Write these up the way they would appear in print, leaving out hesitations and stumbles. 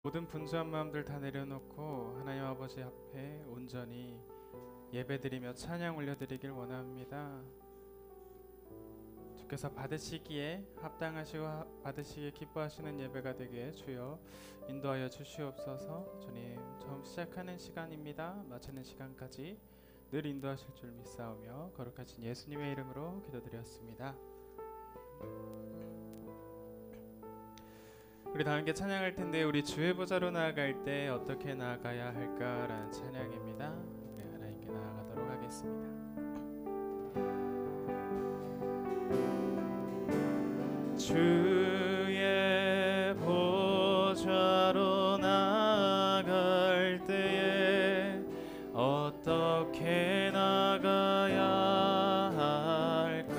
모든 분주한 마음들 다 내려놓고 하나님 아버지 앞에 온전히 예배드리며 찬양 올려드리길 원합니다. 주께서 받으시기에 합당하시고 받으시기에 기뻐하시는 예배가 되게 주여 인도하여 주시옵소서. 주님, 처음 시작하는 시간입니다. 마치는 시간까지 늘 인도하실 줄 믿사오며 거룩하신 예수님의 이름으로 기도드렸습니다. 우리 다 함께 찬양할 텐데, 우리 주의 보좌로 나아갈 때 어떻게 나아가야 할까라는 찬양입니다. 우리 하나님께 나아가도록 하겠습니다. 주의 보좌로 나아갈 때에 어떻게 나가야 할까?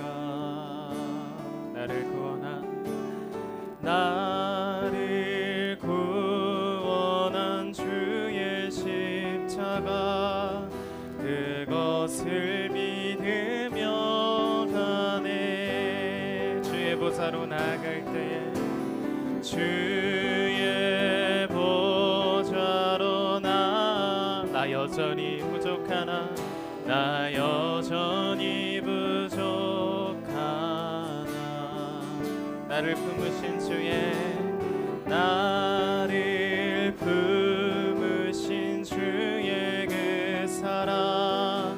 나를 구원한 주의 십자가, 그것을 믿으며 가네. 주의 보좌로 나아갈 때에, 주의 보좌로 나 여전히 부족하나, 나 여전히 부족하나. 나를 품으신 주의 그 사랑,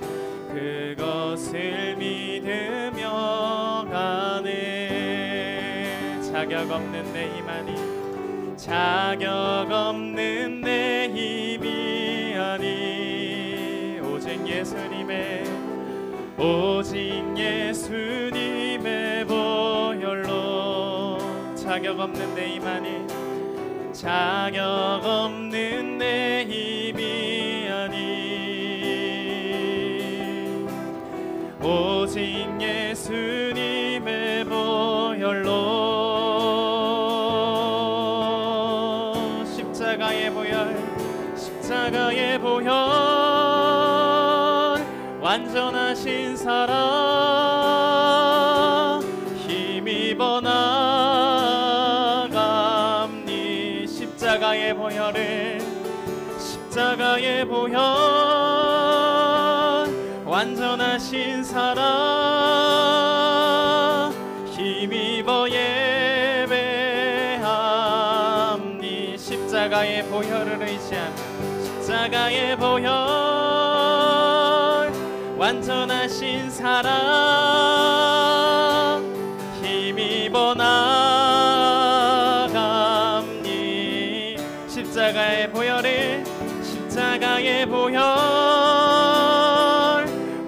그것을 믿으며 가네. 자격 없는 내 힘이 아니, 오직 예수님의 보혈로. 자격 없는 내 힘이 아니, 오직 예수님의 보혈로. 십자가의 보혈, 완전하신 사랑, 힘입어 나갑니. 십자가의 보혈, 완전하신 사랑, 힘입어 예배함니. 십자가의 보혈을 의지하며, 십자가의 보혈, 완전하신 사랑, 힘입어 나갑니. 십자가의 보혈,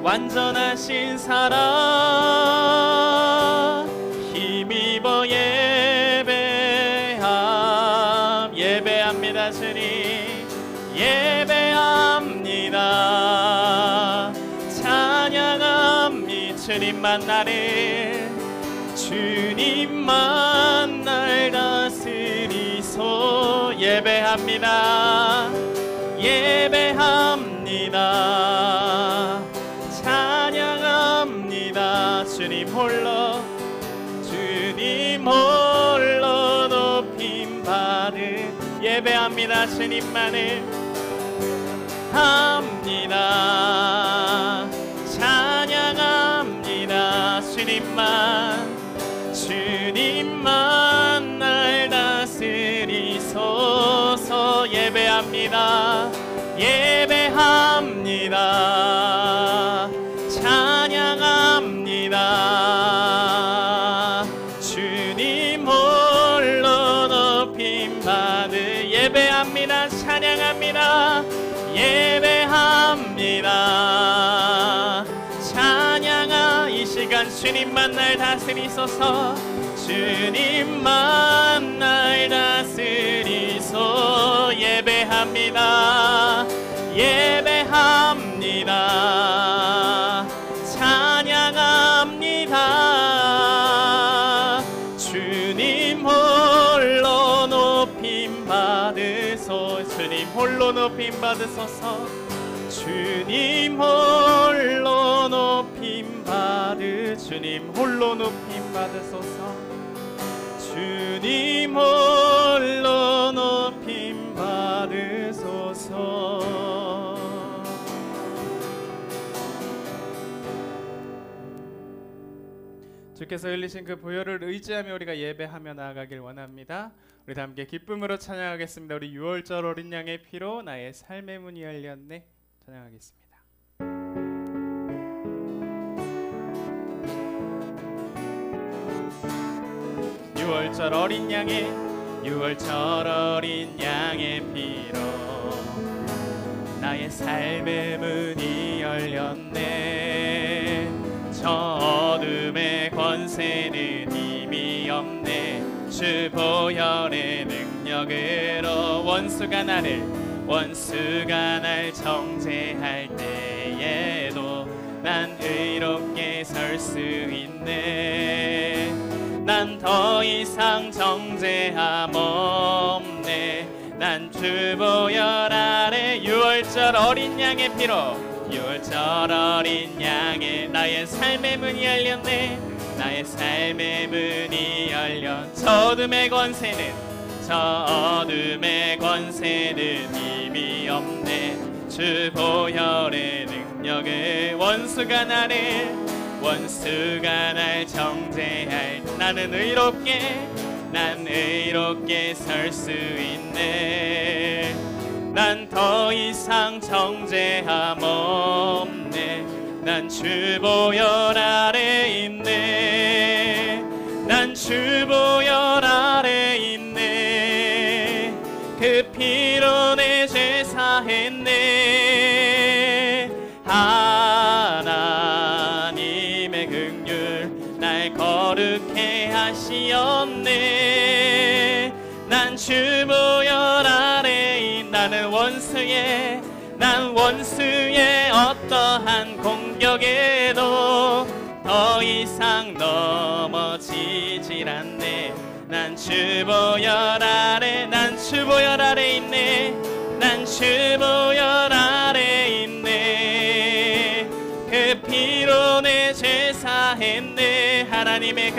완전하신 사랑, 힘입어 예배합니다. 주님, 예배합니다. 찬양합니다. 주님만 날 다스리소. 예배합니다. 찬양합니다. 주님 홀로 높임 받은. 예배합니다. 주님만을 합니다. 찬양합니다. 주님만 날 다스리소서. 예배합니다. 찬양합니다. 주님 홀로 높임 받으. 예배합니다. 찬양합니다. 이 시간 주님만 날 다스리소서. 주님만 날 다스리소. 예배합니다. 찬양합니다. 주님 홀로 높임 받으소. 주님 홀로 높임 받으소서. 주님 홀로 높임 받으. 주님 홀로 높임 받으소서. 주님 홀로 높임 받으소서. 주께서 흘리신 그 보혈을 의지하며 우리가 예배하며 나아가길 원합니다. 우리 다 함께 기쁨으로 찬양하겠습니다. 우리 6월절 어린 양의 피로 나의 삶의 문이 열렸네. 찬양하겠습니다. 6월절 어린 양의 6월절 어린 양의 피로 나의 삶의 문이 열렸네. 저 어둠의 권세는 힘이 없네. 주 보혈의 능력으로 원수가 날 정죄할 때에도 난 의롭게 설 수 있네. 난 더 이상 정죄함 없네. 난 주 보혈 아래 6월절 어린 양의 피로 6월절 어린 양의 나의 삶의 문이 열렸네. 나의 삶의 문이 열려 저 어둠의 권세는 힘이 없네. 주 보혈의 능력에 원수가 날 정죄할 나는 의롭게 설 수 있네. 난 더 이상 정죄함 없네. 난 주 보혈 아래 있네. 난 주 보혈 아래 있네. 그 피로 내 죄 사했네. 하나님의 긍휼 날 거룩해 하시었네. 난 주 보혈 아래 나는 원수의 어떠한 공격에도 더 이상 넘어지질 않네. 난 주 보혈 아래 있네. 난 주 보혈 아래 있네. 그 피로 내 죄 사했네. 하나님의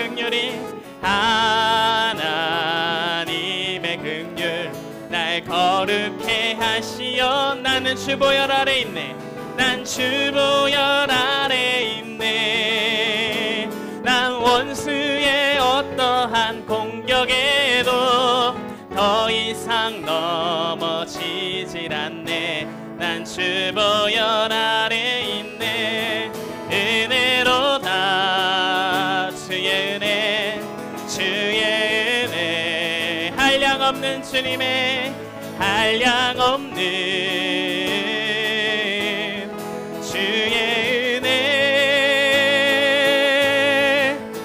긍휼 날 거룩해 하시어 나는 주 보혈 아래 있네. 난 주 보혈 아래 있네. 난 원수의 어떠한 공격에도 더 이상 넘어지질 않네. 난 주 보혈 아래 있네. 은혜로다 주의 은혜 한량없는 주님의 한량없는 주의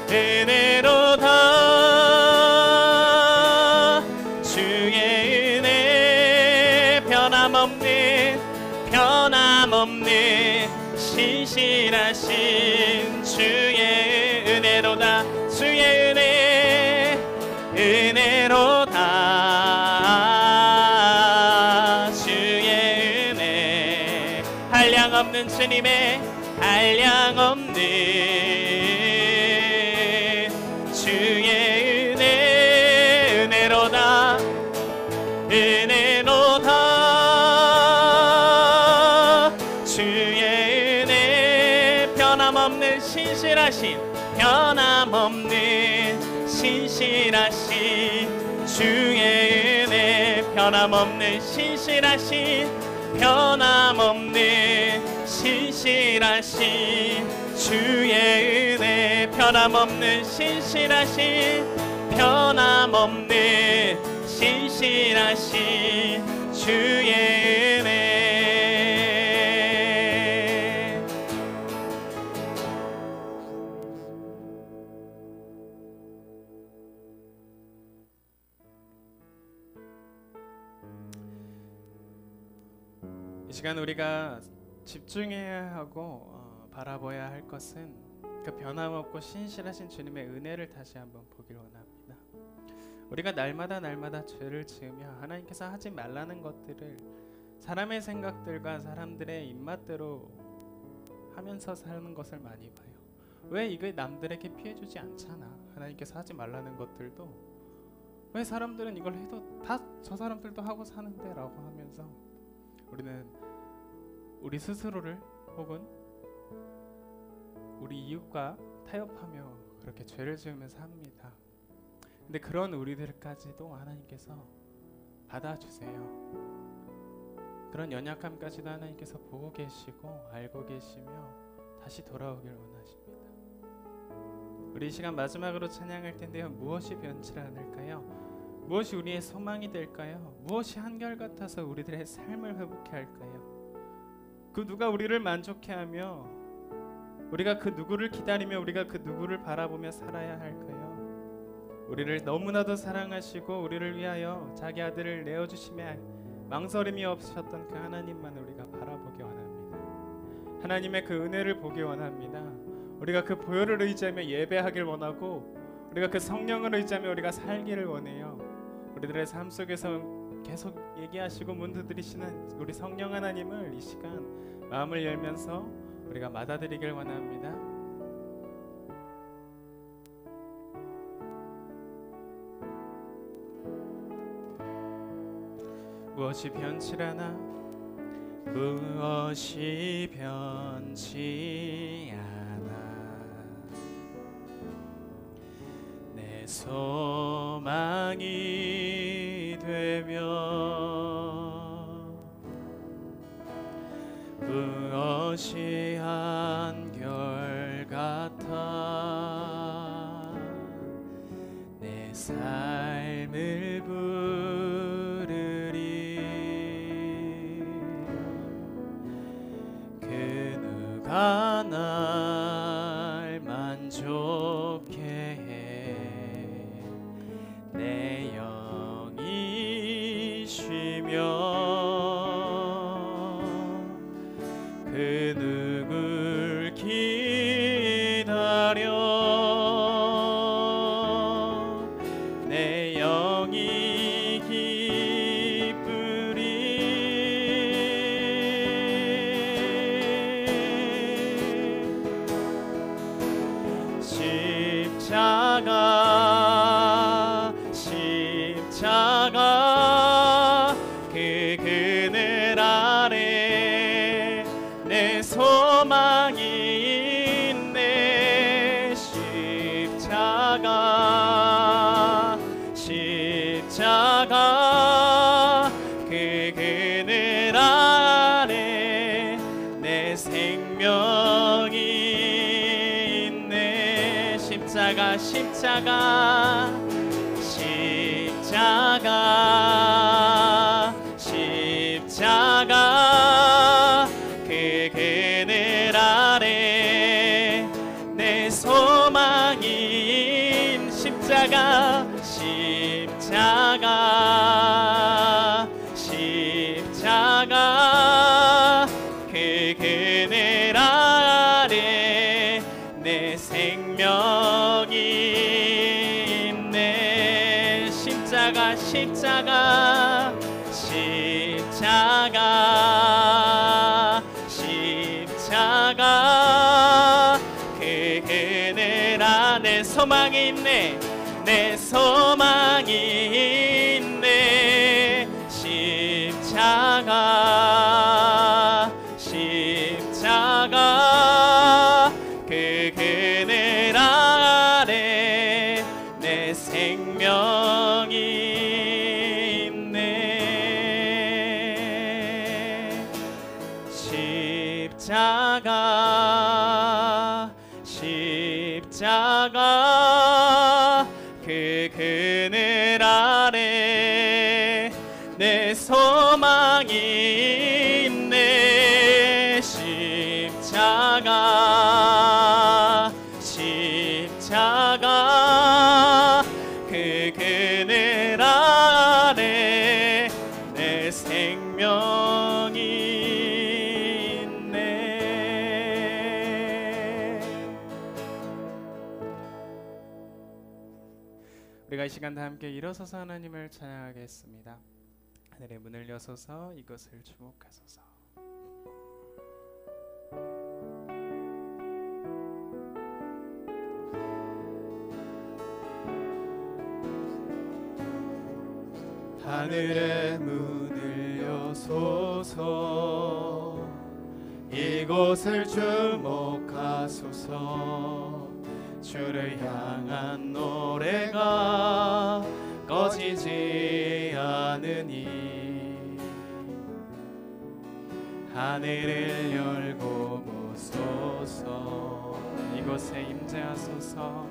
은혜로다 주의 은혜 변함없는 신실하신 주의 은혜로다 주의 은혜로다 주의 은혜 한량없는 주님의 한량없는 주의 은혜로다 주의 은혜 변함없는 신실하신 주의 은혜 변함없는 신실하신 주의 은혜 변함없는 신실하신 주의 은혜 이 시간 우리가 집중해야 하고 바라봐야 할 것은 그 변함없고 신실하신 주님의 은혜를 다시 한번 보길 원합니다. 우리가 날마다 죄를 지으며 하나님께서 하지 말라는 것들을 사람의 생각들과 사람들의 입맛대로 하면서 사는 것을 많이 봐요. 왜 이게 남들에게 피해주지 않잖아. 하나님께서 하지 말라는 것들도 왜 사람들은 이걸 해도 다 저 사람들도 하고 사는데 라고 하면서 우리는 우리 스스로를 혹은 우리 이웃과 타협하며 그렇게 죄를 지으면서 삽니다. 근데 그런 우리들까지도 하나님께서 받아주세요. 그런 연약함까지도 하나님께서 보고 계시고 알고 계시며 다시 돌아오길 원하십니다. 우리 이 시간 마지막으로 찬양할 텐데요, 무엇이 변치를 않을까요? 무엇이 우리의 소망이 될까요? 무엇이 한결같아서 우리들의 삶을 회복해 할까요? 그 누가 우리를 만족해 하며 우리가 그 누구를 기다리며 우리가 그 누구를 바라보며 살아야 할까요? 우리를 너무나도 사랑하시고 우리를 위하여 자기 아들을 내어주심에 망설임이 없으셨던 그 하나님만 우리가 바라보기 원합니다. 하나님의 그 은혜를 보기 원합니다. 우리가 그 보혈을 의지하며 예배하길 원하고 우리가 그 성령을 의지하며 우리가 살기를 원해요. 우리들의 삶 속에서 계속 얘기하시고 문 두드리시는 우리 성령 하나님을 이 시간 마음을 열면서 우리가 받아들이길 원합니다. 무엇이 변치라나 무엇이 변치 않아 내 소망이 되며 무엇이 한결같아 내 삶을 부르리 그 누가 날 만족해 해 내 영이 쉬며 그 누굴 기다려 내 영이 기쁘리 십자가 그 그늘 아래 내 소망이 있네 십자가 그 그늘 아래 내 생명이 있네 십자가 그 그늘 아래 내 소망인 십자가 그 그늘 아래 내 생명이 있네 십자가 그 그늘 안에 소망이 있네 내 소망이 있네 십자가 그 그늘 아래 내 생명이 있네 십자가 그 그늘 아래 내 소망이 있네 십자가 그 그늘 아래 내 생명이 있네. 우리가 이 시간 다 함께 일어서서 하나님을 찬양하겠습니다. 하늘의 문을 여소서 이것을 주목하소서. 하늘의 문을 여소서. 이곳을 주목하소서. 주를 향한 노래가 꺼지지 않으니 하늘을 열고 보소서. 이곳에 임재하소서.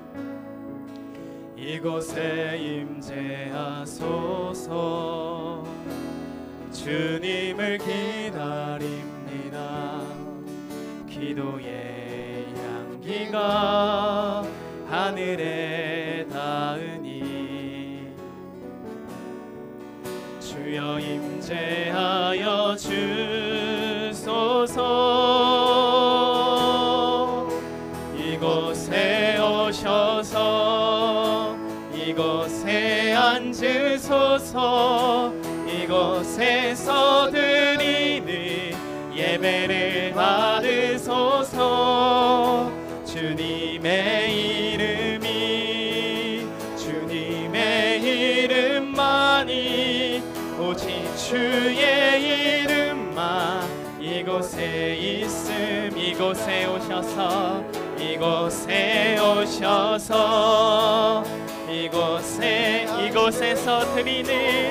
이곳에 임재하소서. 주님을 기다립니다. 기도의 향기가 하늘에 닿으니 주여 임재하여 주소서. 이곳에 오셔서 이곳에 앉으소서. 이곳에서 드리는 예배를 받으소서. 주님의 이름만이 오직 주의 이름만 이곳에 있음. 이곳에 오셔서 이곳에서 드리는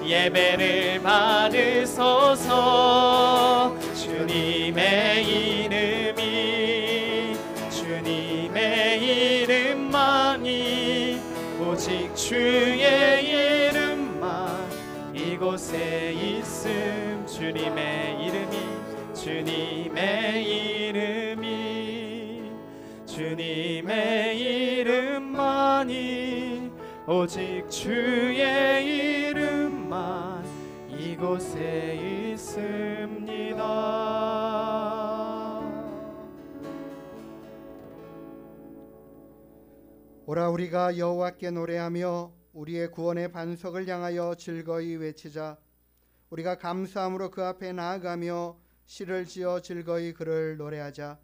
예배를 받으소서. 주님의 이름만이 오직 주의 이름만 이곳에 있음. 주님의 이름만이 오직 주의 이름만 이곳에 있습니다. 오라 우리가 여호와께 노래하며 우리의 구원의 반석을 향하여 즐거이 외치자. 우리가 감사함으로 그 앞에 나아가며 시를 지어 즐거이 그를 노래하자.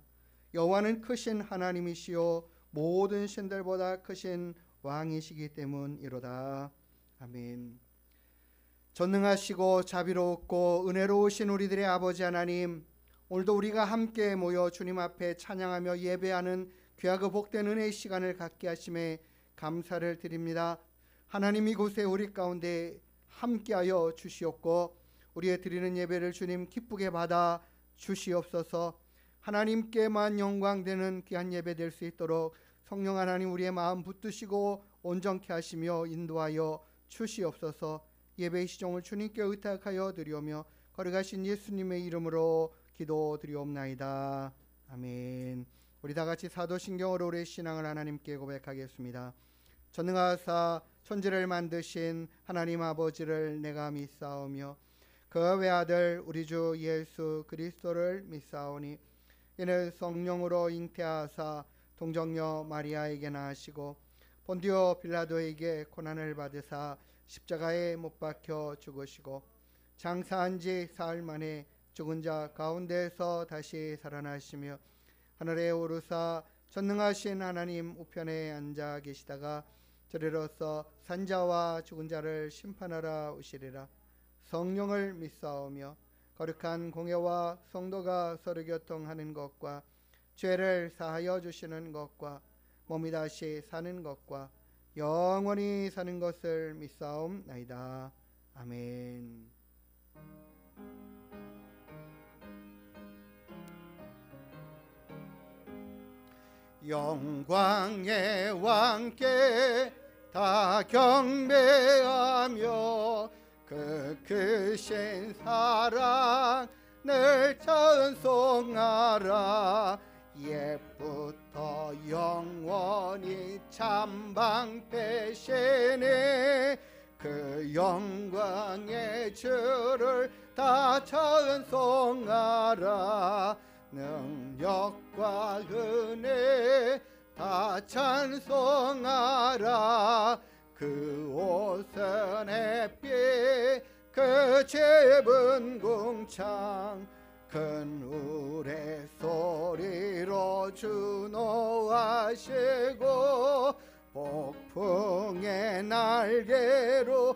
여호와는 크신 하나님이시요 모든 신들보다 크신 왕이시기 때문이로다. 아멘. 전능하시고 자비롭고 은혜로우신 우리들의 아버지 하나님, 오늘도 우리가 함께 모여 주님 앞에 찬양하며 예배하는 귀하고 복된 은혜의 시간을 갖게 하심에 감사를 드립니다. 하나님, 이곳에 우리 가운데 함께하여 주시옵고 우리의 드리는 예배를 주님 기쁘게 받아 주시옵소서. 하나님께만 영광되는 귀한 예배 될 수 있도록 성령 하나님 우리의 마음 붙드시고 온전케 하시며 인도하여 주시옵소서. 예배의 시종을 주님께 의탁하여 드리오며 거룩하신 예수님의 이름으로 기도드리옵나이다. 아멘. 우리 다같이 사도신경으로 우리의 신앙을 하나님께 고백하겠습니다. 전능하사 천지를 만드신 하나님 아버지를 내가 믿사오며 그 외아들 우리 주 예수 그리스도를 믿사오니 이는 성령으로 잉태하사 동정녀 마리아에게 나시고 본디오 빌라도에게 고난을 받으사 십자가에 못 박혀 죽으시고 장사한 지 사흘 만에 죽은 자 가운데서 다시 살아나시며 하늘에 오르사 전능하신 하나님 우편에 앉아 계시다가 저리로서 산자와 죽은 자를 심판하러 오시리라. 성령을 믿사오며 거룩한 공예와 성도가 서로 교통하는 것과 죄를 사하여 주시는 것과 몸이 다시 사는 것과 영원히 사는 것을 믿사옵나이다. 아멘. 영광의 왕께 다 경배하며 그 크신 사랑을 찬송하라. 옛부터 영원히 참방패시네 그 영광의 주를 다 찬송하라. 능력과 은혜 다 찬송하라. 그 옷은 햇빛 그 좁은 궁창 큰 우레소리로 주노하시고 복 풍의 날개로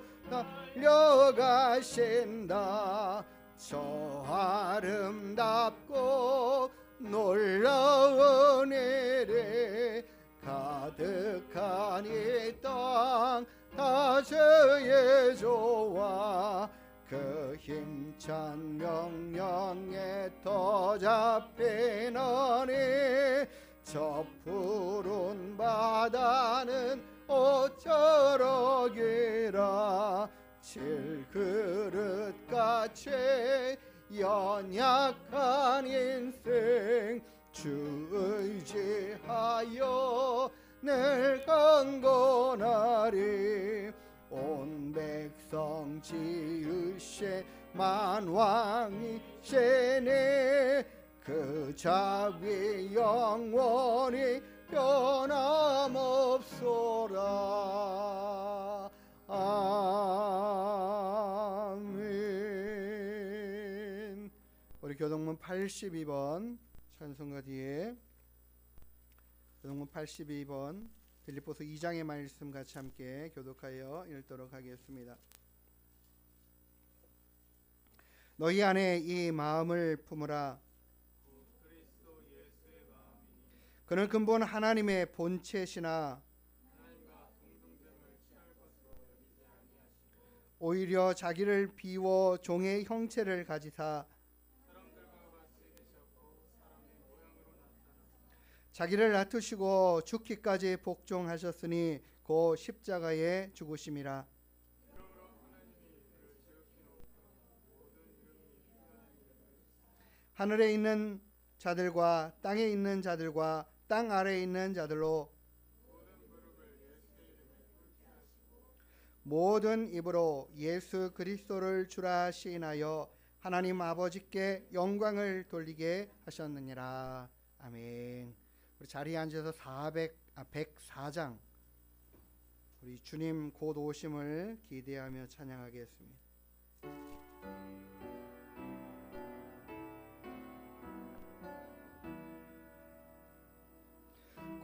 달려가신다. 저 아름답고 놀라운 일에 가득한 이 땅 다저의 조와 그 힘찬 명령에 더 잡히노니 저 푸른 바다는 어쩌러기라. 질그릇같이 연약한 인생 주 의지하여 늘 강건하리. 온 백성 지으시 만왕이시니 그 자비 영원히 변함없소라. 아멘. 우리 교동문 82번 찬송가 뒤에 교동문 82번 빌립보서 2장의 말씀 같이 함께 교독하여 읽도록 하겠습니다. 너희 안에 이 마음을 품으라. 그는 근본 하나님의 본체시나 오히려 자기를 비워 종의 형체를 가지사 자기를 낮추시고 죽기까지 복종하셨으니 곧 십자가에 죽으심이라. 하늘에 있는 자들과 땅에 있는 자들과 땅 아래에 있는 자들로 모든 입으로 예수 그리스도를 주라 시인하여 하나님 아버지께 영광을 돌리게 하셨느니라. 아멘. 우리 자리에 앉아서 104장 우리 주님 곧 오심을 기대하며 찬양하겠습니다.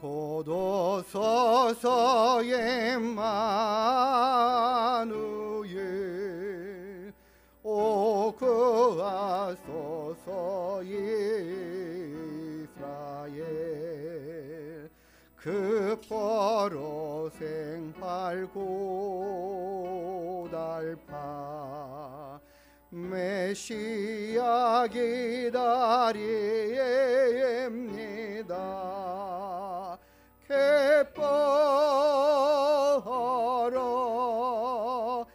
곧 오소서 임마누엘 오 구하소서 이스라엘 그 포로 생팔고 달파 메시아 기다립니다. 기뻐하라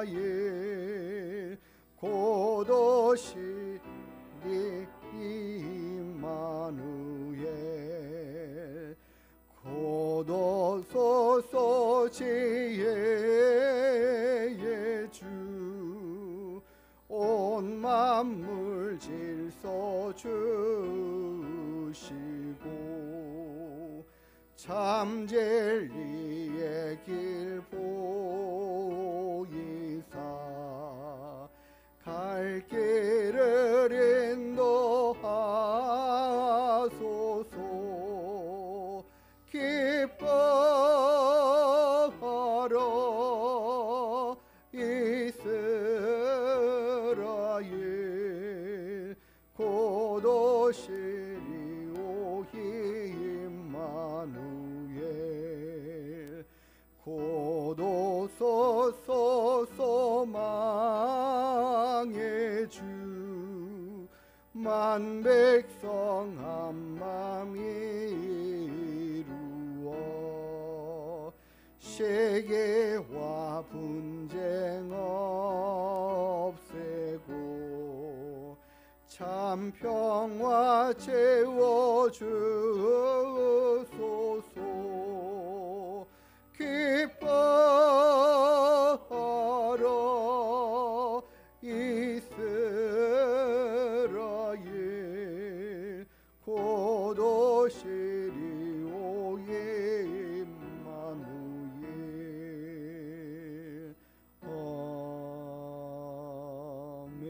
이스라엘 곧 오시리 임마누엘 곧 오소서 지혜의 주 온 만물 질서 주시고 참 진리의 길 보이사 갈 길을 인도하소서. 기뻐하라 이스라엘 곧 오시리 오 임마누엘 곧 오소서 소망의 주 만 백성 한마음 이루어 세계와 분쟁 없애고 참 평화 채워주소서. 기뻐하라 이스라엘 곧 오시리 오 임마누엘. 아멘.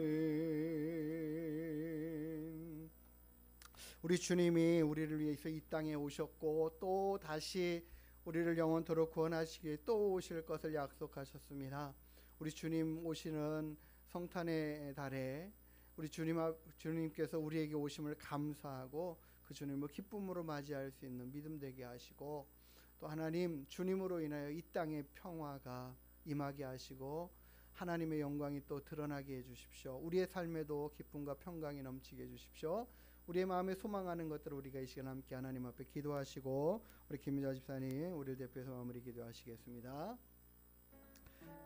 우리 주님이 우리를 위해서 이 땅에 오셨고 또 다시 우리를 영원토록 구원하시기에 또 오실 것을 약속하셨습니다. 우리 주님 오시는 성탄의 달에 우리 주님께서 우리에게 오심을 감사하고 그 주님을 기쁨으로 맞이할 수 있는 믿음 되게 하시고, 또 하나님 주님으로 인하여 이 땅에 평화가 임하게 하시고 하나님의 영광이 또 드러나게 해주십시오. 우리의 삶에도 기쁨과 평강이 넘치게 해주십시오. 우리의 마음에 소망하는 것들을 우리가 이 시간 함께 하나님 앞에 기도하시고, 우리 김민자 집사님 우리를 대표해서 마무리 기도하시겠습니다.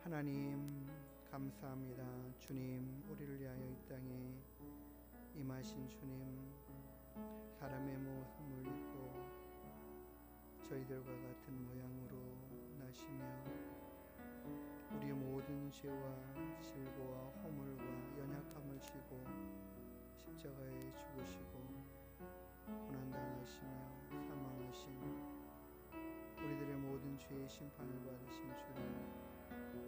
하나님 감사합니다. 주님, 우리를 위하여 이 땅에 임하신 주님, 사람의 모습을 입고 저희들과 같은 모양으로 나시며 우리의 모든 죄와 실고와 허물과 연약함을 지고 십자가에 죽으시고 고난당하시며 사망하신 우리들의 모든 죄의 심판을 받으신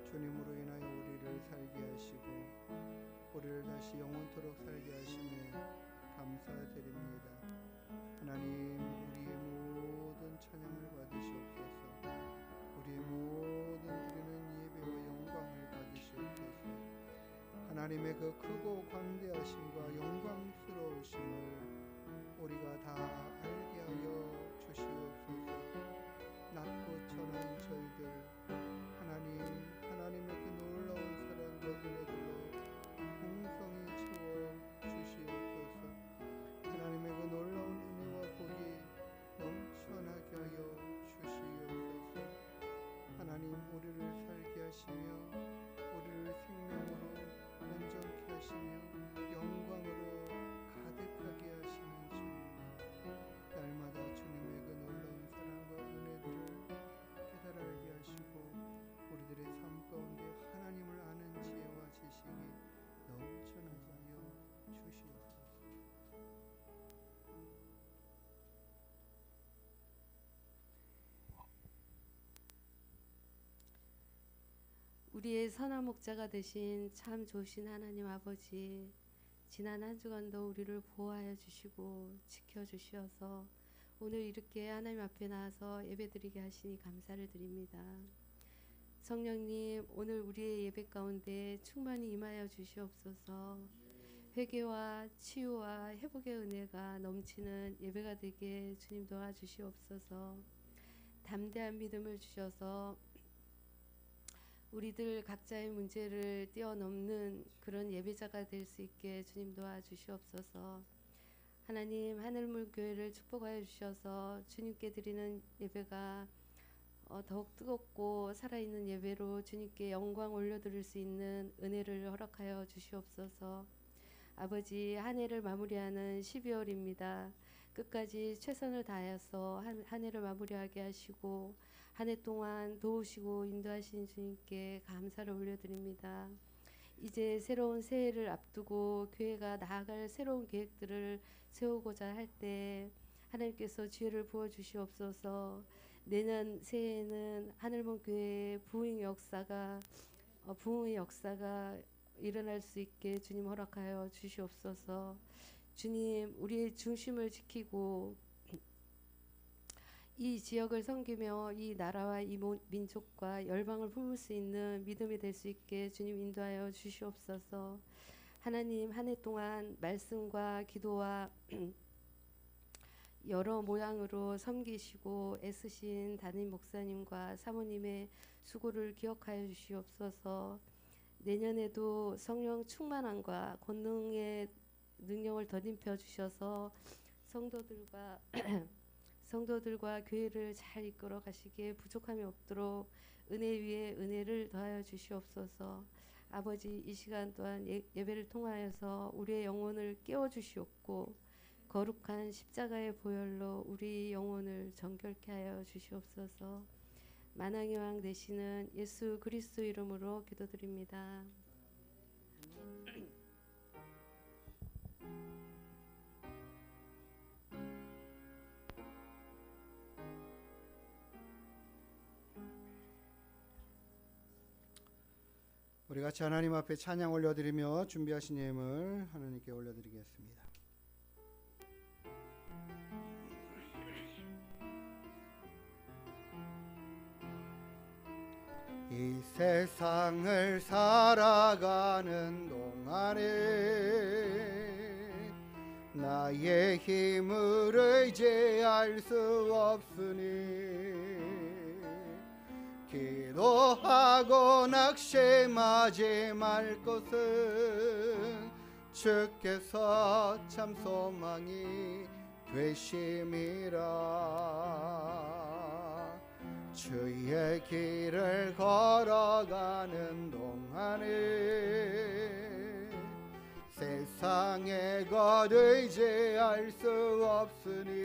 주님으로 인하여 우리를 살게 하시고 우리를 다시 영원토록 살게 하시며 감사드립니다. 하나님, 우리의 모든 찬양을 받으시옵소서. 우리의 모든 드리는 예배와 영광을 받으시옵소서. 하나님의 그 크고 광대하심과 영광스러우심을 우리가 다 알게 하여 주시옵소서. 낮고 천한 저희들, 하나님의 그 놀라운 사랑과 은혜들로 풍성히 채워 주시옵소서. 하나님의 그 놀라운 은혜와 복이 넘쳐나게 하여 주시옵소서. 하나님, 우리를 살게 하시며 우리를 생명으로 온전케 하시며 영광으로 가득하게 하시는 주님, 날마다 주님의 그 놀라운 사랑과 은혜들을 깨달아 알게 하시고 우리들의 삶 가운데 하나님을 아는 지혜와 지식이 넘쳐나게 하여 주시옵소서. 우리의 선한 목자가 되신 참 좋으신 하나님 아버지, 지난 한 주간도 우리를 보호하여 주시고 지켜주시어서 오늘 이렇게 하나님 앞에 나와서 예배드리게 하시니 감사를 드립니다. 성령님, 오늘 우리의 예배 가운데 충만히 임하여 주시옵소서. 회개와 치유와 회복의 은혜가 넘치는 예배가 되게 주님 도와주시옵소서. 담대한 믿음을 주셔서 우리들 각자의 문제를 뛰어넘는 그런 예배자가 될 수 있게 주님 도와주시옵소서. 하나님, 하늘물교회를 축복하여 주셔서 주님께 드리는 예배가 더욱 뜨겁고 살아있는 예배로 주님께 영광 올려드릴 수 있는 은혜를 허락하여 주시옵소서. 아버지, 한 해를 마무리하는 12월입니다. 끝까지 최선을 다하여서 한 해를 마무리하게 하시고 한 해 동안 도우시고 인도하신 주님께 감사를 올려드립니다. 이제 새로운 새해를 앞두고 교회가 나아갈 새로운 계획들을 세우고자 할 때 하나님께서 지혜를 부어주시옵소서. 내년 새해에는 하늘문 교회의 부흥의 역사가 일어날 수 있게 주님 허락하여 주시옵소서. 주님, 우리의 중심을 지키고 이 지역을 섬기며 이 나라와 이 민족과 열방을 품을 수 있는 믿음이 될 수 있게 주님 인도하여 주시옵소서. 하나님, 한 해 동안 말씀과 기도와 여러 모양으로 섬기시고 애쓰신 담임 목사님과 사모님의 수고를 기억하여 주시옵소서. 내년에도 성령 충만함과 권능의 능력을 더듬혀 주셔서 성도들과 교회를 잘 이끌어 가시기에 부족함이 없도록 은혜 위에 은혜를 더하여 주시옵소서. 아버지, 이 시간 또한 예배를 통하여서 우리의 영혼을 깨워 주시옵고 거룩한 십자가의 보혈로 우리 영혼을 정결케 하여 주시옵소서. 만왕의 왕 되시는 예수 그리스도 이름으로 기도드립니다. 우리 같이 하나님 앞에 찬양 올려드리며 준비하신 예물 하나님께 올려드리겠습니다. 이 세상을 살아가는 동안에 나의 힘을 의지할 수 없으니 기도하고 낙심하지 말 것은 주께서 참 소망이 되심이라. 주의 길을 걸어가는 동안에 세상의 것 의지할 수 없으니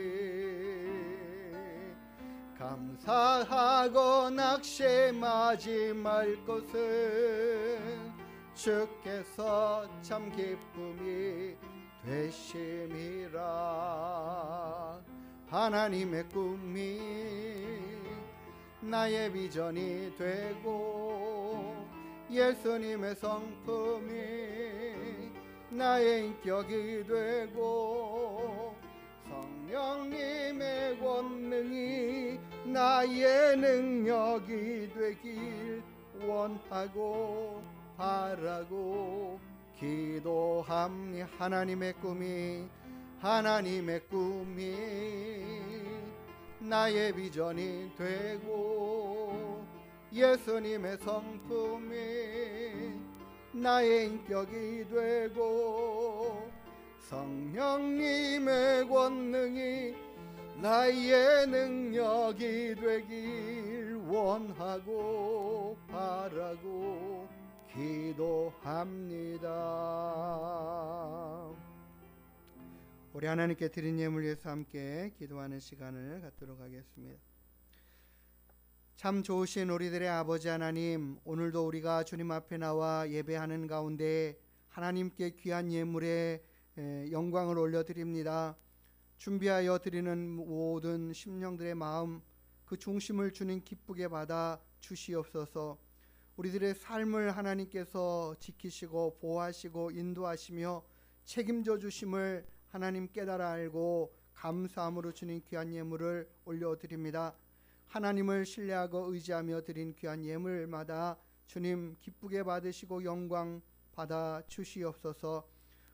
감사하고 낙심하지 말 것은 주께서 참 기쁨이 되심이라. 하나님의 꿈이 나의 비전이 되고 예수님의 성품이 나의 인격이 되고 성령님의 권능이 나의 능력이 되길 원하고 바라고 기도합니다. 하나님의 꿈이 나의 비전이 되고 예수님의 성품이 나의 인격이 되고 성령님의 권능이 나의 능력이 되길 원하고 바라고 기도합니다. 우리 하나님께 드린 예물 위해서 함께 기도하는 시간을 갖도록 하겠습니다. 참 좋으신 우리들의 아버지 하나님, 오늘도 우리가 주님 앞에 나와 예배하는 가운데 하나님께 귀한 예물에 영광을 올려드립니다. 준비하여 드리는 모든 심령들의 마음, 그 중심을 주님 기쁘게 받아 주시옵소서. 우리들의 삶을 하나님께서 지키시고 보호하시고 인도하시며 책임져 주심을 하나님 깨달아 알고 감사함으로 주님 귀한 예물을 올려드립니다. 하나님을 신뢰하고 의지하며 드린 귀한 예물마다 주님 기쁘게 받으시고 영광 받아 주시옵소서.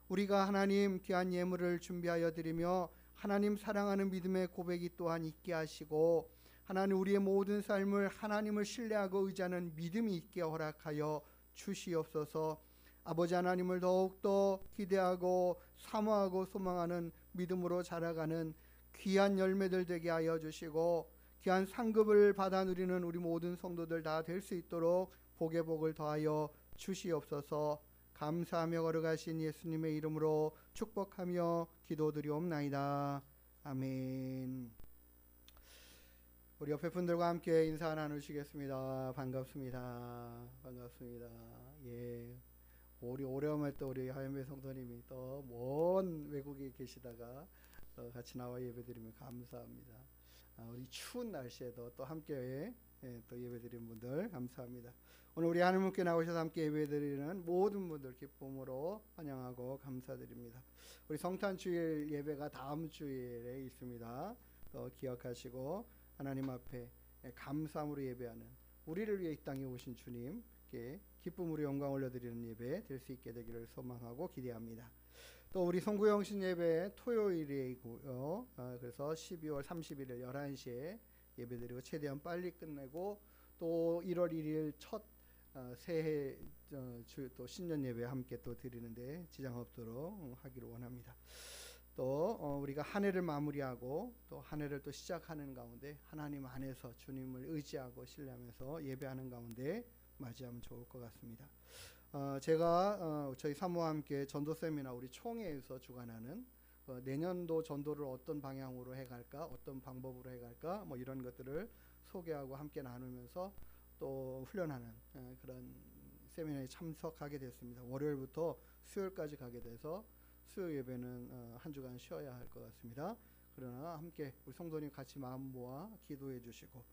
우리가 하나님 귀한 예물을 준비하여 드리며 하나님 사랑하는 믿음의 고백이 또한 있게 하시고 하나님 우리의 모든 삶을 하나님을 신뢰하고 의지하는 믿음이 있게 허락하여 주시옵소서. 아버지 하나님을 더욱더 기대하고 사모하고 소망하는 믿음으로 자라가는 귀한 열매들 되게 하여 주시고 귀한 상급을 받아 누리는 우리 모든 성도들 다 될 수 있도록 복의 복을 더하여 주시옵소서. 감사하며 걸어가신 예수님의 이름으로 축복하며 기도드리옵나이다. 아멘. 우리 옆에 분들과 함께 인사 나누시겠습니다. 반갑습니다. 반갑습니다. 예. 우리 오래간만에 또 우리 하연배 성도님이 또 먼 외국에 계시다가 같이 나와 예배드리면 감사합니다. 우리 추운 날씨에도 또 함께 또 예배드리는 분들 감사합니다. 오늘 우리 하나님께 나오셔서 함께 예배드리는 모든 분들 기쁨으로 환영하고 감사드립니다. 우리 성탄주일 예배가 다음 주일에 있습니다. 또 기억하시고 하나님 앞에 감사함으로 예배하는 우리를 위해 이 땅에 오신 주님께 기쁨으로 영광 올려드리는 예배 될 수 있게 되기를 소망하고 기대합니다. 또 우리 송구영신 예배 토요일이고요. 그래서 12월 31일 11시에 예배드리고 최대한 빨리 끝내고 또 1월 1일 첫 새해 또 신년 예배 함께 또 드리는데 지장 없도록 하기를 원합니다. 또 우리가 한 해를 마무리하고 또 한 해를 또 시작하는 가운데 하나님 안에서 주님을 의지하고 신뢰하면서 예배하는 가운데 맞이하면 좋을 것 같습니다. 제가 저희 사모와 함께 전도 세미나 우리 총회에서 주관하는 내년도 전도를 어떤 방향으로 해갈까, 어떤 방법으로 해갈까, 뭐 이런 것들을 소개하고 함께 나누면서 또 훈련하는 그런 세미나에 참석하게 됐습니다. 월요일부터 수요일까지 가게 돼서 수요 예배는 한 주간 쉬어야 할 것 같습니다. 그러나 함께 우리 성도님 같이 마음 모아 기도해 주시고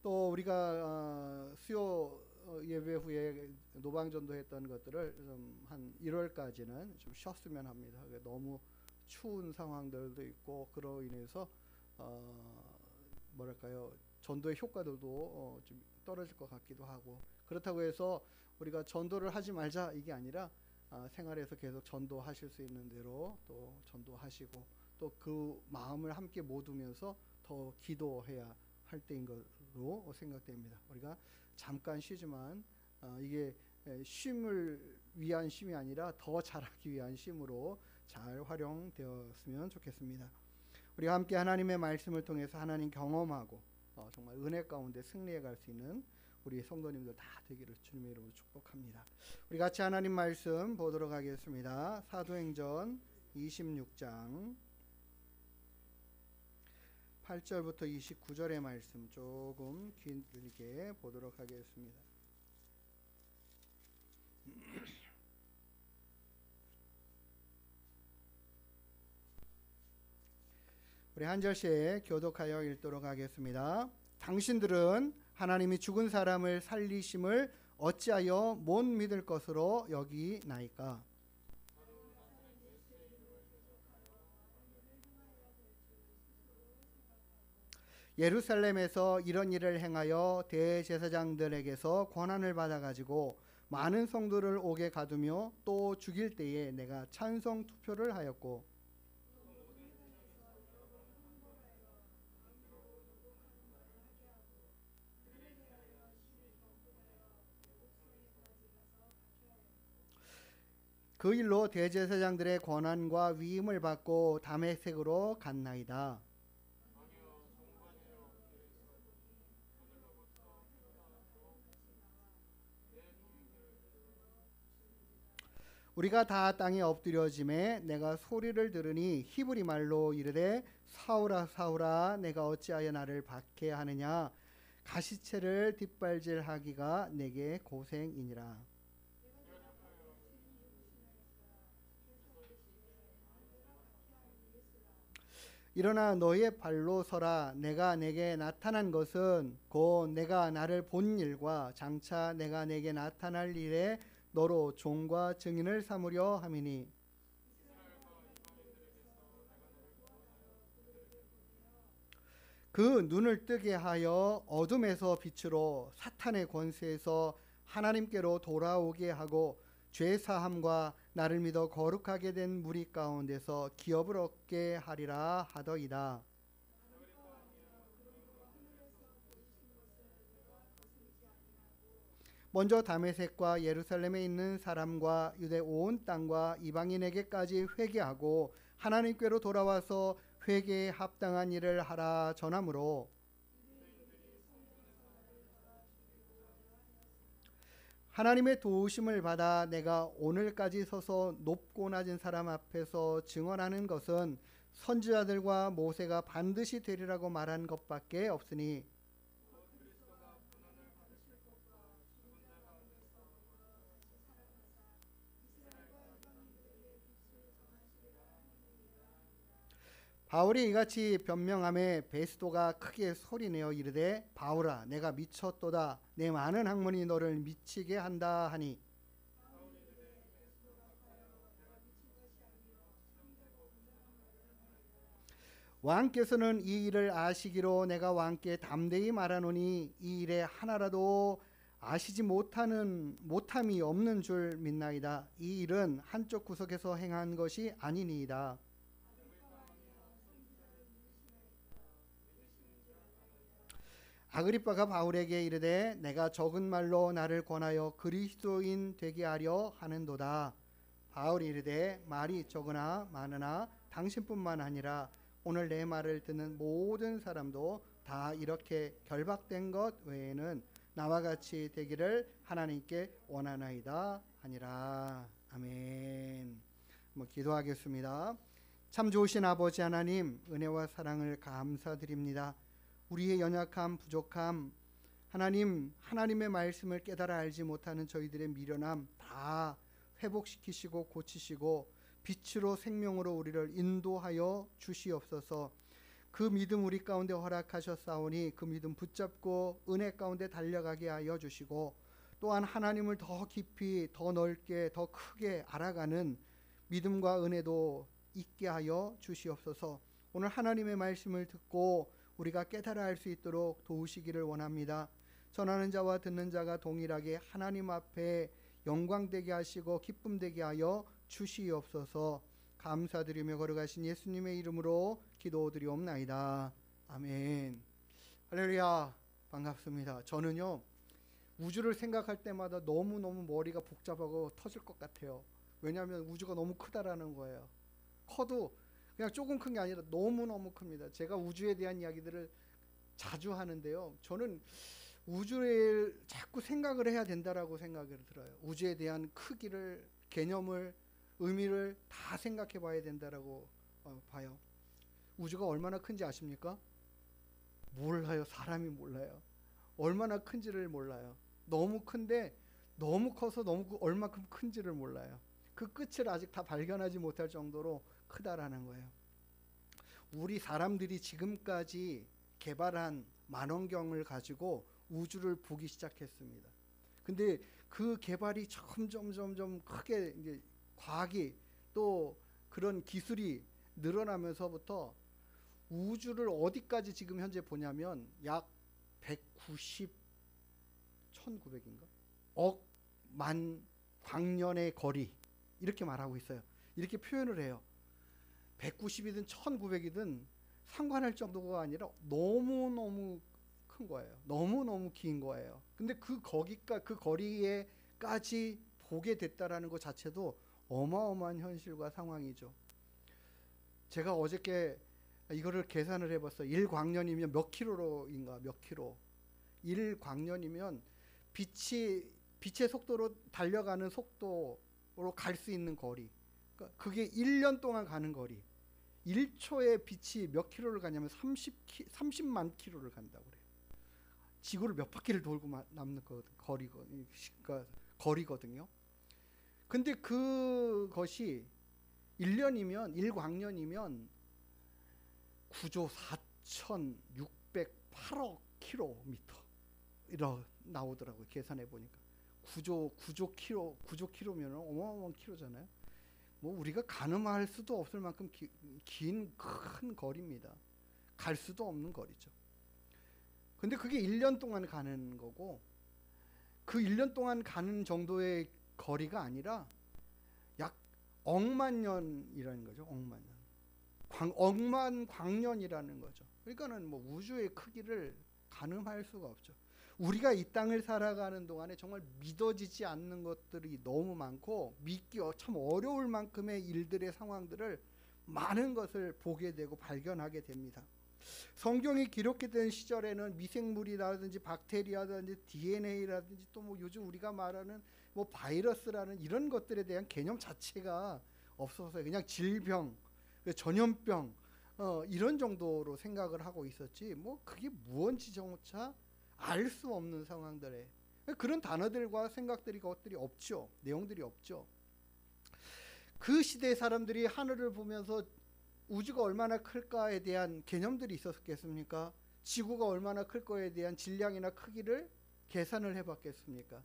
또 우리가 수요 예배 후에 노방전도 했던 것들을 좀 한 1월까지는 좀 쉬었으면 합니다. 너무 추운 상황들도 있고 그로 인해서 뭐랄까요 전도의 효과들도 좀 떨어질 것 같기도 하고, 그렇다고 해서 우리가 전도를 하지 말자 이게 아니라 생활에서 계속 전도하실 수 있는 대로 또 전도하시고, 또 그 마음을 함께 모두면서 더 기도해야 할 때인 것으로 생각됩니다. 우리가 잠깐 쉬지만 이게 쉼을 위한 쉼이 아니라 더 잘하기 위한 쉼으로 잘 활용되었으면 좋겠습니다. 우리가 함께 하나님의 말씀을 통해서 하나님 경험하고 정말 은혜 가운데 승리해 갈 수 있는 우리 성도님들 다 되기를 주님의 이름으로 축복합니다. 우리 같이 하나님 말씀 보도록 하겠습니다. 사도행전 26장 8절부터 29절의 말씀 조금 길게 보도록 하겠습니다. 우리 한 절씩 교독하여 읽도록 하겠습니다. 당신들은 하나님이 죽은 사람을 살리심을 어찌하여 못 믿을 것으로 여기나이까? 예루살렘에서 이런 일을 행하여 대제사장들에게서 권한을 받아 가지고 많은 성도를 옥에 가두며 또 죽일 때에 내가 찬성 투표를 하였고, 그 일로 대제사장들의 권한과 위임을 받고 다메섹으로 갔나이다. 우리가 다 땅에 엎드려짐에 내가 소리를 들으니 히브리 말로 이르되 사울아 사울아 내가 어찌하여 나를 박해하느냐, 가시체를 뒷발질하기가 내게 고생이니라. 일어나 너의 발로 서라. 내가 내게 나타난 것은 곧 내가 나를 본 일과 장차 내가 내게 나타날 일에 너로 종과 증인을 삼으려 함이니, 그 눈을 뜨게 하여 어둠에서 빛으로 사탄의 권세에서 하나님께로 돌아오게 하고 죄 사함과 나를 믿어 거룩하게 된 무리 가운데서 기업을 얻게 하리라 하더이다. 먼저 다메섹과 예루살렘에 있는 사람과 유대 온 땅과 이방인에게까지 회개하고 하나님께로 돌아와서 회개에 합당한 일을 하라 전하므로, 하나님의 도우심을 받아 내가 오늘까지 서서 높고 낮은 사람 앞에서 증언하는 것은 선지자들과 모세가 반드시 되리라고 말한 것밖에 없으니, 바울이 이같이 변명함에 베스도가 크게 소리내어 이르되 바울아 내가 미쳤도다. 내 많은 학문이 너를 미치게 한다 하니, 왕께서는 이 일을 아시기로 내가 왕께 담대히 말하노니 이 일에 하나라도 아시지 못함이 없는 줄 믿나이다. 이 일은 한쪽 구석에서 행한 것이 아니니이다. 아그리빠가 바울에게 이르되 내가 적은 말로 나를 권하여 그리스도인 되게 하려 하는도다. 바울이 이르되 말이 적으나 많으나 당신뿐만 아니라 오늘 내 말을 듣는 모든 사람도 다 이렇게 결박된 것 외에는 나와 같이 되기를 하나님께 원하나이다 하니라. 아멘. 기도하겠습니다. 참 좋으신 아버지 하나님, 은혜와 사랑을 감사드립니다. 우리의 연약함, 부족함, 하나님의 말씀을 깨달아 알지 못하는 저희들의 미련함 다 회복시키시고 고치시고 빛으로 생명으로 우리를 인도하여 주시옵소서. 그 믿음 우리 가운데 허락하셨사오니 그 믿음 붙잡고 은혜 가운데 달려가게 하여 주시고, 또한 하나님을 더 깊이 더 넓게 더 크게 알아가는 믿음과 은혜도 있게 하여 주시옵소서. 오늘 하나님의 말씀을 듣고 우리가 깨달아 알 수 있도록 도우시기를 원합니다. 전하는 자와 듣는 자가 동일하게 하나님 앞에 영광되게 하시고 기쁨되게 하여 주시옵소서. 감사드리며 걸어가신 예수님의 이름으로 기도드리옵나이다. 아멘. 할렐루야. 반갑습니다. 저는요, 우주를 생각할 때마다 너무너무 머리가 복잡하고 터질 것 같아요. 왜냐하면 우주가 너무 크다라는 거예요. 커도 그냥 조금 큰 게 아니라 너무너무 큽니다. 제가 우주에 대한 이야기들을 자주 하는데요, 저는 우주를 자꾸 생각을 해야 된다라고 생각을 들어요. 우주에 대한 크기를, 개념을, 의미를 다 생각해 봐야 된다라고 봐요. 우주가 얼마나 큰지 아십니까? 몰라요. 사람이 몰라요. 얼마나 큰지를 몰라요. 너무 큰데 너무 커서 얼마큼 큰지를 몰라요. 그 끝을 아직 다 발견하지 못할 정도로 크다라는 거예요. 우리 사람들이 지금까지 개발한 만원경을 가지고 우주를 보기 시작했습니다. 근데 그 개발이 점점 크게 이제 과학이 또 그런 기술이 늘어나면서부터 우주를 어디까지 지금 현재 보냐면 약 1900인가? 억만 광년의 거리, 이렇게 말하고 있어요. 이렇게 표현을 해요. 190이든 1900이든 상관할 정도가 아니라 너무너무 큰 거예요. 너무너무 긴 거예요. 근데 그 거리에까지 보게 됐다라는 것 자체도 어마어마한 현실과 상황이죠. 제가 어저께 이거를 계산을 해봤어요. 1광년이면 몇 킬로인가, 몇 킬로. 1광년이면 빛의 속도로 달려가는 속도로 갈 수 있는 거리. 그러니까 그게 1년 동안 가는 거리. 1초에 빛이 몇 킬로를 가냐면 30만 킬로를 간다고 그래요. 지구를 몇 바퀴를 돌고 남는 거리거든요. 근데 그것이 1광년이면 9조 4,608억 킬로미터 이러 나오더라고요. 계산해 보니까 9조 킬로면 어마어마한 킬로잖아요. 뭐 우리가 가늠할 수도 없을 만큼 긴 큰 거리입니다. 갈 수도 없는 거리죠. 근데 그게 1년 동안 가는 거고, 그 1년 동안 가는 정도의 거리가 아니라 약 억만 년이라는 거죠. 억만 년. 억만 광년이라는 거죠. 그러니까는 뭐 우주의 크기를 가늠할 수가 없죠. 우리가 이 땅을 살아가는 동안에 정말 믿어지지 않는 것들이 너무 많고 믿기 참 어려울 만큼의 일들의 상황들을 많은 것을 보게 되고 발견하게 됩니다. 성경이 기록된 시절에는 미생물이라든지 박테리아라든지 DNA라든지 또 뭐 요즘 우리가 말하는 뭐 바이러스라는 이런 것들에 대한 개념 자체가 없어서 그냥 질병, 전염병 이런 정도로 생각을 하고 있었지, 뭐 그게 무언지조차 알 수 없는 상황들에 그런 단어들과 생각들이 것들이 없죠. 내용들이 없죠. 그 시대의 사람들이 하늘을 보면서 우주가 얼마나 클까에 대한 개념들이 있었겠습니까? 지구가 얼마나 클 거에 대한 질량이나 크기를 계산을 해봤겠습니까?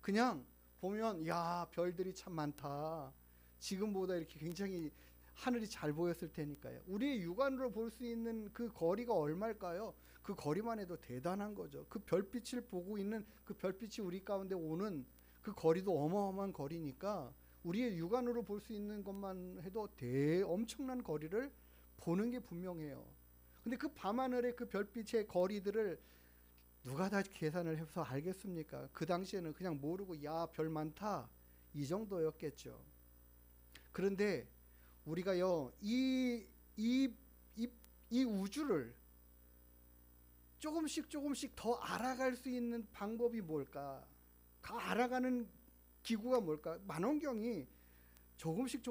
그냥 보면 야, 별들이 참 많다. 지금보다 이렇게 굉장히 하늘이 잘 보였을 테니까요. 우리의 육안으로 볼 수 있는 그 거리가 얼마일까요? 그 거리만 해도 대단한 거죠. 그 별빛을 보고 있는 그 별빛이 우리 가운데 오는 그 거리도 어마어마한 거리니까 우리의 육안으로 볼 수 있는 것만 해도 엄청난 거리를 보는 게 분명해요. 근데 그 밤하늘의 그 별빛의 거리들을 누가 다 계산을 해서 알겠습니까? 그 당시에는 그냥 모르고 야, 별 많다 이 정도였겠죠. 그런데 우리가요, 이 우주를 조금씩 더 알아갈 수 있는 방법이 뭘까? 알아가는 기구가 뭘까? 만원경이 조금씩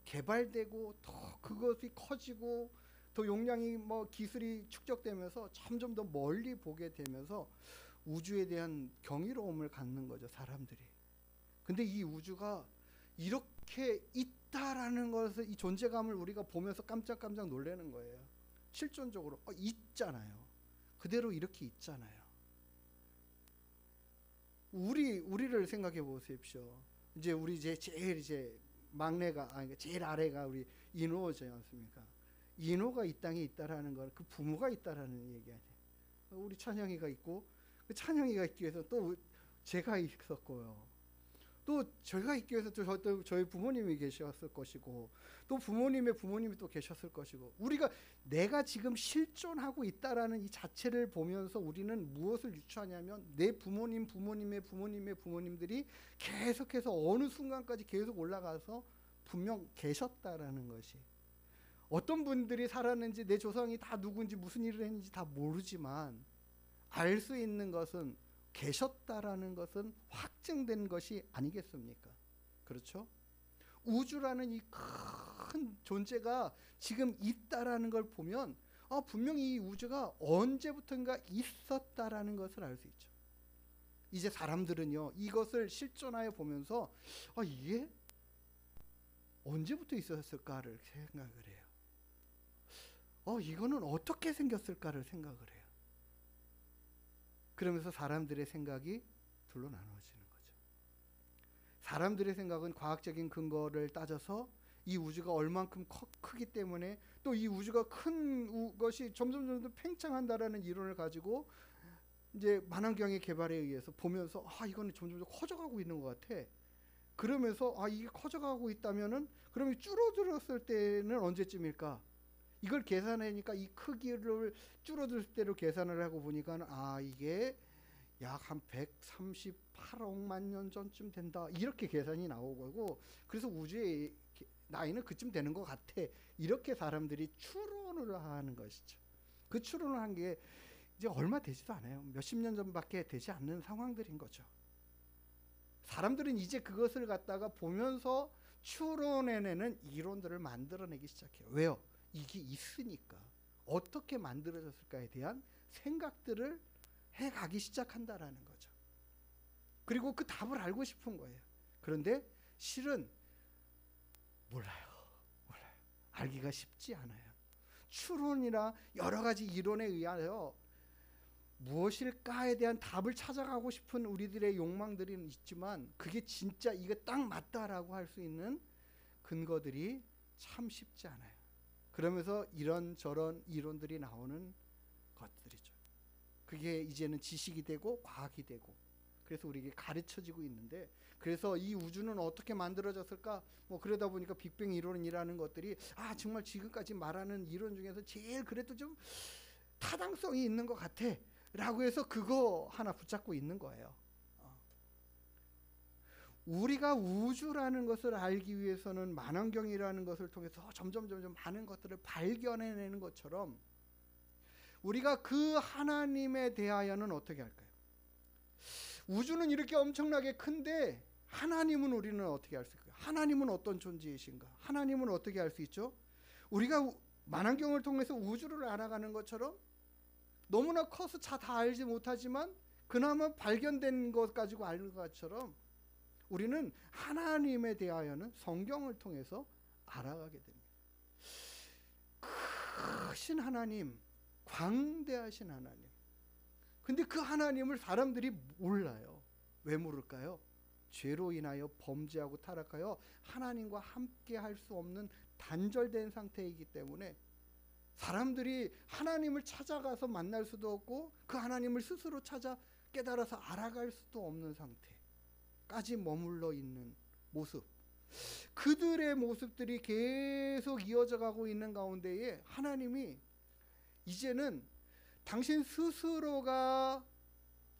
개발되고 더 그것이 커지고 더 용량이 뭐 기술이 축적되면서 점점 더 멀리 보게 되면서 우주에 대한 경이로움을 갖는 거죠, 사람들이. 근데 이 우주가 이렇게 있다라는 것을, 이 존재감을 우리가 보면서 깜짝깜짝 놀라는 거예요. 실존적으로 있잖아요. 그대로 이렇게 있잖아요. 우리를 생각해 보십시오. 이제 우리 제일 막내가 제일 아래가 우리 인호지 않습니까? 인호가 이 땅에 있다라는 걸, 그 부모가 있다라는 얘기 아니에요. 우리 찬영이가 있고, 그 찬영이가 있기 위해서 또 제가 있었고요. 또 저희가 있기 위해서 또 저희 부모님이 계셨을 것이고, 또 부모님의 부모님이 또 계셨을 것이고, 우리가 내가 지금 실존하고 있다라는 이 자체를 보면서 우리는 무엇을 유추하냐면, 내 부모님, 부모님의 부모님의 부모님들이 계속해서 어느 순간까지 계속 올라가서 분명 계셨다라는 것이, 어떤 분들이 살았는지, 내 조상이 다 누군지 무슨 일을 했는지 다 모르지만 알 수 있는 것은 계셨다라는 것은 확증된 것이 아니겠습니까? 그렇죠? 우주라는 이 큰 존재가 지금 있다라는 걸 보면 분명히 이 우주가 언제부턴가 있었다라는 것을 알 수 있죠. 이제 사람들은요, 이것을 실존하여 보면서 이게 언제부터 있었을까를 생각을 해요. 이거는 어떻게 생겼을까를 생각을 해요. 그러면서 사람들의 생각이 둘로 나누어지는 거죠. 사람들의 생각은 과학적인 근거를 따져서 이 우주가 얼만큼 크기 때문에, 또 이 우주가 큰 것이 점점 팽창한다라는 이론을 가지고 이제 만환경의 개발에 의해서 보면서 이거는 점점 커져가고 있는 것 같아. 그러면서 이게 커져가고 있다면은 그러면 줄어들었을 때는 언제쯤일까? 이걸 계산하니까 이 크기를 줄어들 때로 계산을 하고 보니까 이게 약 한 138억만 년 전쯤 된다, 이렇게 계산이 나오고, 그래서 우주의 나이는 그쯤 되는 것 같아, 이렇게 사람들이 추론을 하는 것이죠. 그 추론을 한 게 이제 얼마 되지도 않아요. 몇십 년 전밖에 되지 않는 상황들인 거죠. 사람들은 이제 그것을 갖다가 보면서 추론해내는 이론들을 만들어내기 시작해요. 왜요? 이게 있으니까. 어떻게 만들어졌을까에 대한 생각들을 해가기 시작한다라는 거죠. 그리고 그 답을 알고 싶은 거예요. 그런데 실은 몰라요. 알기가 쉽지 않아요. 추론이나 여러 가지 이론에 의하여 무엇일까에 대한 답을 찾아가고 싶은 우리들의 욕망들이 있지만, 그게 진짜 이거 딱 맞다라고 할 수 있는 근거들이 참 쉽지 않아요. 그러면서 이런저런 이론들이 나오는 것들이죠. 그게 이제는 지식이 되고 과학이 되고, 그래서 우리에게 가르쳐지고 있는데, 그래서 이 우주는 어떻게 만들어졌을까? 그러다 보니까 빅뱅 이론이라는 것들이 정말 지금까지 말하는 이론 중에서 제일 그래도 좀 타당성이 있는 것 같아 라고 해서 그거 하나 붙잡고 있는 거예요. 우리가 우주라는 것을 알기 위해서는 만환경이라는 것을 통해서 점점 많은 것들을 발견해내는 것처럼, 우리가 그 하나님에 대하여는 어떻게 할까요? 우주는 이렇게 엄청나게 큰데 하나님은 우리는 어떻게 알 수 있을까요? 하나님은 어떤 존재이신가? 하나님은 어떻게 알 수 있죠? 우리가 만환경을 통해서 우주를 알아가는 것처럼, 너무나 커서 다 알지 못하지만 그나마 발견된 것 가지고 아는 것처럼, 우리는 하나님에 대하여는 성경을 통해서 알아가게 됩니다. 크신 하나님, 광대하신 하나님. 근데 그 하나님을 사람들이 몰라요. 왜 모를까요? 죄로 인하여 범죄하고 타락하여 하나님과 함께 할 수 없는 단절된 상태이기 때문에 사람들이 하나님을 찾아가서 만날 수도 없고, 그 하나님을 스스로 찾아 깨달아서 알아갈 수도 없는 상태까지 머물러 있는 모습, 그들의 모습들이 계속 이어져 가고 있는 가운데에 하나님이 이제는 당신 스스로가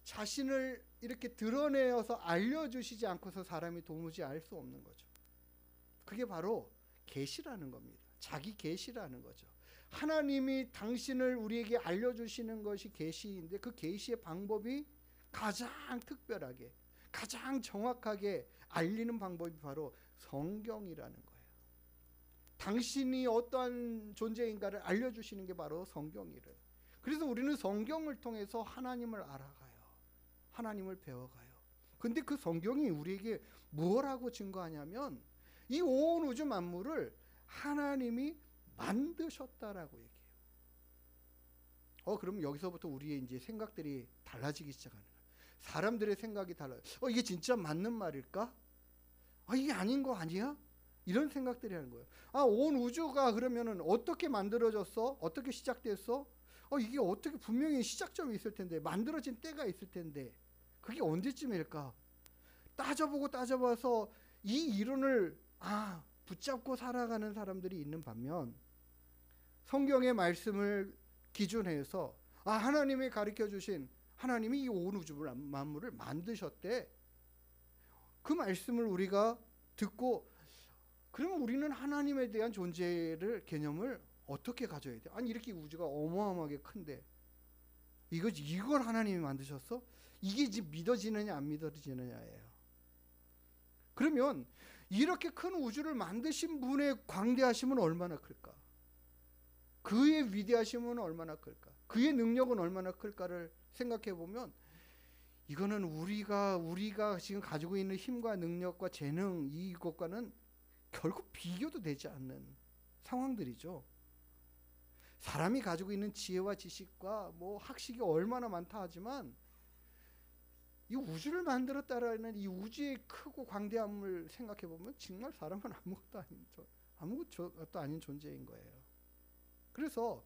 자신을 이렇게 드러내어서 알려주시지 않고서 사람이 도무지 알 수 없는 거죠. 그게 바로 계시라는 겁니다. 자기 계시라는 거죠. 하나님이 당신을 우리에게 알려주시는 것이 계시인데, 그 계시의 방법이 가장 특별하게, 가장 정확하게 알리는 방법이 바로 성경이라는 거예요. 당신이 어떠한 존재인가를 알려주시는 게 바로 성경이래요. 그래서 우리는 성경을 통해서 하나님을 알아가요. 하나님을 배워가요. 근데 그 성경이 우리에게 뭐라고 증거하냐면, 이 온 우주 만물을 하나님이 만드셨다라고 얘기해요. 그럼 여기서부터 우리의 이제 생각들이 달라지기 시작하는 거예요. 사람들의 생각이 달라요. 이게 진짜 맞는 말일까? 이게 아닌 거 아니야? 이런 생각들이 하는 거예요. 온 우주가 그러면은 어떻게 만들어졌어? 어떻게 시작됐어? 이게 어떻게 분명히 시작점이 있을 텐데, 만들어진 때가 있을 텐데, 그게 언제쯤일까? 따져봐서 이 이론을 붙잡고 살아가는 사람들이 있는 반면, 성경의 말씀을 기준해서 하나님이 가르쳐 주신, 하나님이 이 온 우주 만물을 만드셨대. 그 말씀을 우리가 듣고, 그러면 우리는 하나님에 대한 존재를, 개념을 어떻게 가져야 돼? 이렇게 우주가 어마어마하게 큰데 이걸 하나님이 만드셨어? 이게 지금 믿어지느냐 안 믿어지느냐예요. 그러면 이렇게 큰 우주를 만드신 분의 광대하심은 얼마나 클까? 그의 위대하심은 얼마나 클까? 그의 능력은 얼마나 클까를 생각해 보면, 이거는 우리가 지금 가지고 있는 힘과 능력과 재능, 이것과는 결국 비교도 되지 않는 상황들이죠. 사람이 가지고 있는 지혜와 지식과 학식이 얼마나 많다 하지만, 이 우주를 만들었다라는 이 우주의 크고 광대함을 생각해 보면 정말 사람은 아무것도 아닌 존재인 거예요. 그래서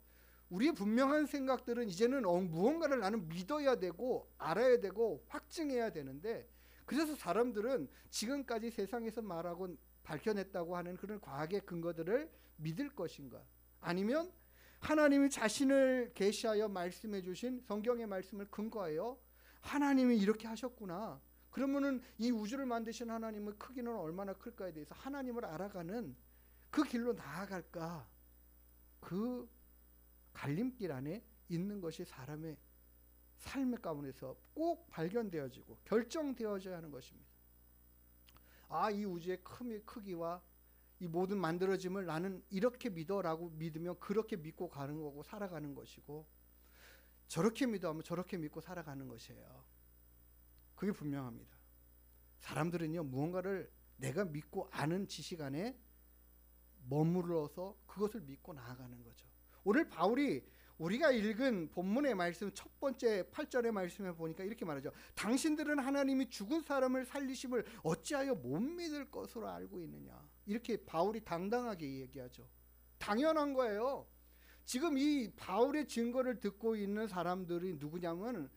우리의 분명한 생각들은 이제는 무언가를 나는 믿어야 되고 알아야 되고 확증해야 되는데, 그래서 사람들은 지금까지 세상에서 말하고 밝혀냈다고 하는 그런 과학의 근거들을 믿을 것인가, 아니면 하나님이 자신을 계시하여 말씀해 주신 성경의 말씀을 근거하여 하나님이 이렇게 하셨구나, 그러면은 이 우주를 만드신 하나님의 크기는 얼마나 클까에 대해서 하나님을 알아가는 그 길로 나아갈까, 그 갈림길 안에 있는 것이 사람의 삶의 가운데서 꼭 발견되어지고 결정되어져야 하는 것입니다. 이 우주의 크기와 이 모든 만들어짐을 나는 이렇게 믿어라고 믿으면 그렇게 믿고 가는 거고 살아가는 것이고, 저렇게 믿어하면 저렇게 믿고 살아가는 것이에요. 그게 분명합니다. 사람들은요, 무언가를 내가 믿고 아는 지식 안에 머물러서 그것을 믿고 나아가는 거죠. 오늘 바울이 우리가 읽은 본문의 말씀 첫 번째 8절의 말씀에 보니까 이렇게 말하죠. 당신들은 하나님이 죽은 사람을 살리심을 어찌하여 못 믿을 것으로 알고 있느냐. 이렇게 바울이 당당하게 얘기하죠. 당연한 거예요. 지금 이 바울의 증거를 듣고 있는 사람들이 누구냐면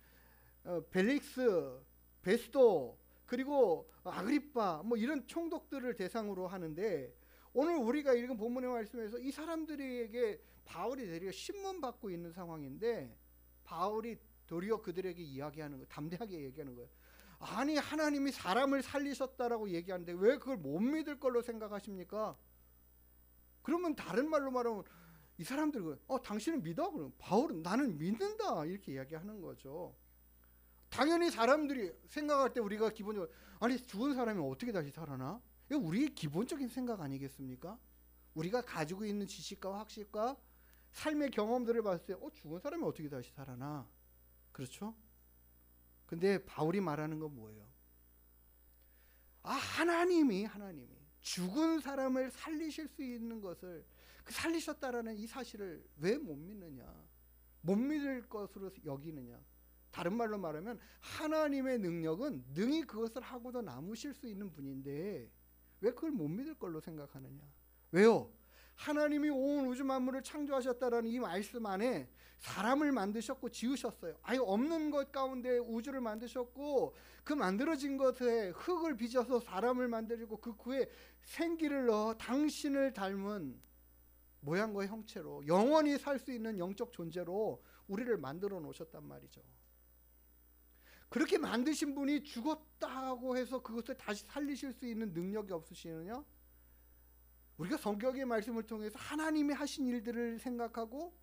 벨릭스, 베스도, 그리고 아그리파 이런 총독들을 대상으로 하는데, 오늘 우리가 읽은 본문의 말씀에서 이 사람들에게 바울이 도리어 신문받고 있는 상황인데, 바울이 도리어 그들에게 이야기하는 거, 담대하게 얘기하는 거예요. 아니, 하나님이 사람을 살리셨다라고 얘기하는데 왜 그걸 못 믿을 걸로 생각하십니까? 그러면 다른 말로 말하면 이 사람들은 당신은 믿어? 그럼 바울은 나는 믿는다, 이렇게 이야기하는 거죠. 당연히 사람들이 생각할 때 우리가 기본적으로 아니, 죽은 사람이 어떻게 다시 살아나? 이거 우리의 기본적인 생각 아니겠습니까? 우리가 가지고 있는 지식과 학식과 삶의 경험들을 봤을 때 죽은 사람이 어떻게 다시 살아나? 그렇죠? 근데 바울이 말하는 건 뭐예요? 하나님이 죽은 사람을 살리실 수 있는 것을, 살리셨다라는 이 사실을 왜 못 믿느냐? 못 믿을 것으로 여기느냐? 다른 말로 말하면 하나님의 능력은 능히 그것을 하고도 남으실 수 있는 분인데 왜 그걸 못 믿을 걸로 생각하느냐? 왜요? 하나님이 온 우주 만물을 창조하셨다라는 이 말씀 안에 사람을 만드셨고 지으셨어요. 아예 없는 것 가운데 우주를 만드셨고, 그 만들어진 것에 흙을 빚어서 사람을 만들고 그 구에 생기를 넣어 당신을 닮은 모양과 형체로 영원히 살 수 있는 영적 존재로 우리를 만들어 놓으셨단 말이죠. 그렇게 만드신 분이 죽었다고 해서 그것을 다시 살리실 수 있는 능력이 없으시느냐? 우리가 성경의 말씀을 통해서 하나님이 하신 일들을 생각하고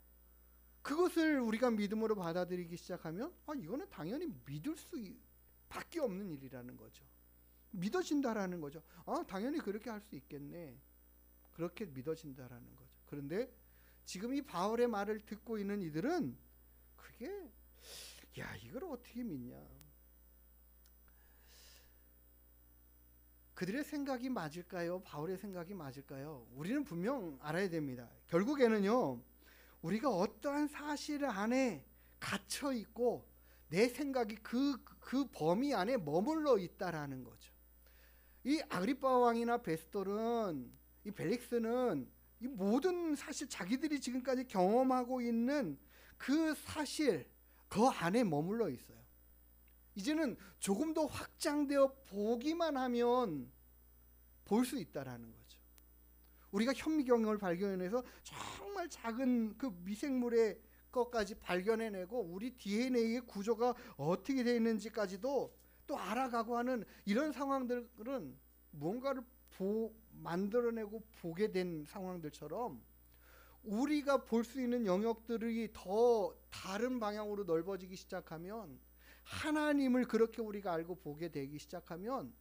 그것을 우리가 믿음으로 받아들이기 시작하면 이거는 당연히 믿을 수밖에 없는 일이라는 거죠. 믿어진다라는 거죠. 당연히 그렇게 할 수 있겠네. 그렇게 믿어진다라는 거죠. 그런데 지금 이 바울의 말을 듣고 있는 이들은 그게 이걸 어떻게 믿냐? 그들의 생각이 맞을까요? 바울의 생각이 맞을까요? 우리는 분명 알아야 됩니다. 결국에는요, 우리가 어떠한 사실 안에 갇혀 있고 내 생각이 그 범위 안에 머물러 있다라는 거죠. 이 아그리파 왕이나 베스돌은 이 벨릭스는 이 모든 사실 자기들이 지금까지 경험하고 있는 그 사실 그 안에 머물러 있어요. 이제는 조금 더 확장되어 보기만 하면 볼 수 있다라는 거죠. 우리가 현미경을 발견해서 정말 작은 그 미생물의 것까지 발견해내고 우리 DNA의 구조가 어떻게 되어 있는지까지도 또 알아가고 하는 이런 상황들은 무언가를 만들어내고 보게 된 상황들처럼 우리가 볼 수 있는 영역들이 더 다른 방향으로 넓어지기 시작하면, 하나님을 그렇게 우리가 알고 보게 되기 시작하면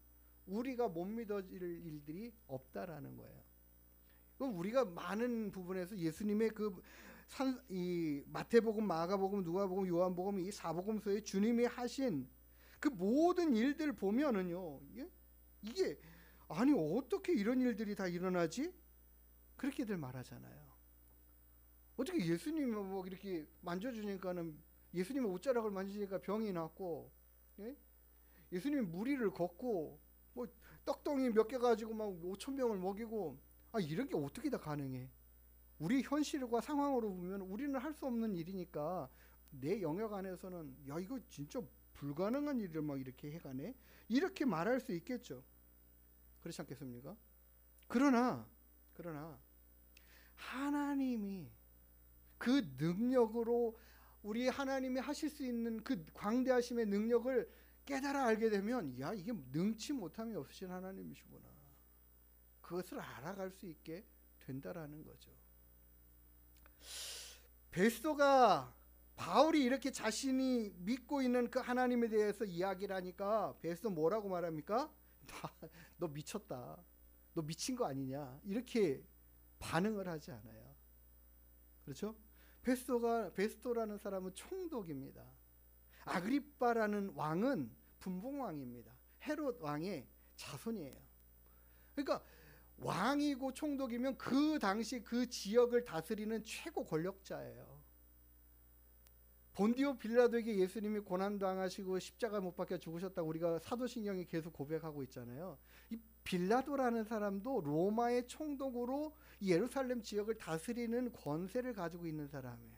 우리가 못 믿어질 일들이 없다라는 거예요. 그럼 우리가 많은 부분에서 예수님의 이 마태복음, 마가복음, 누가복음, 요한복음 이 사복음서에 주님이 하신 그 모든 일들 보면은요, 이게 아니 어떻게 이런 일들이 다 일어나지? 그렇게들 말하잖아요. 어떻게 예수님이 뭐 이렇게 만져주니까는, 예수님의 옷자락을 만지니까 병이 났고, 예? 예수님이 무리를 걷고 뭐 떡덩이 몇 개 가지고 막 5,000명을 먹이고, 아 이런 게 어떻게 다 가능해? 우리 현실과 상황으로 보면 우리는 할 수 없는 일이니까 내 영역 안에서는 야 이거 진짜 불가능한 일을 막 이렇게 해가네, 이렇게 말할 수 있겠죠. 그렇지 않겠습니까? 그러나 하나님이 그 능력으로 우리 하나님이 하실 수 있는 그 광대하심의 능력을 깨달아 알게 되면, 야 이게 능치 못함이 없으신 하나님이시구나, 그것을 알아갈 수 있게 된다라는 거죠. 베스도가 바울이 이렇게 자신이 믿고 있는 그 하나님에 대해서 이야기를 하니까 베스도 뭐라고 말합니까? 너 미쳤다, 너 미친 거 아니냐, 이렇게 반응을 하지 않아요. 그렇죠? 베스도라는 사람은 총독입니다. 아그리빠라는 왕은 분봉왕입니다. 헤롯 왕의 자손이에요. 그러니까 왕이고 총독이면 그 당시 그 지역을 다스리는 최고 권력자예요. 본디오 빌라도에게 예수님이 고난당하시고 십자가 못 박혀 죽으셨다고 우리가 사도신경에 계속 고백하고 있잖아요. 이 빌라도라는 사람도 로마의 총독으로 예루살렘 지역을 다스리는 권세를 가지고 있는 사람이에요.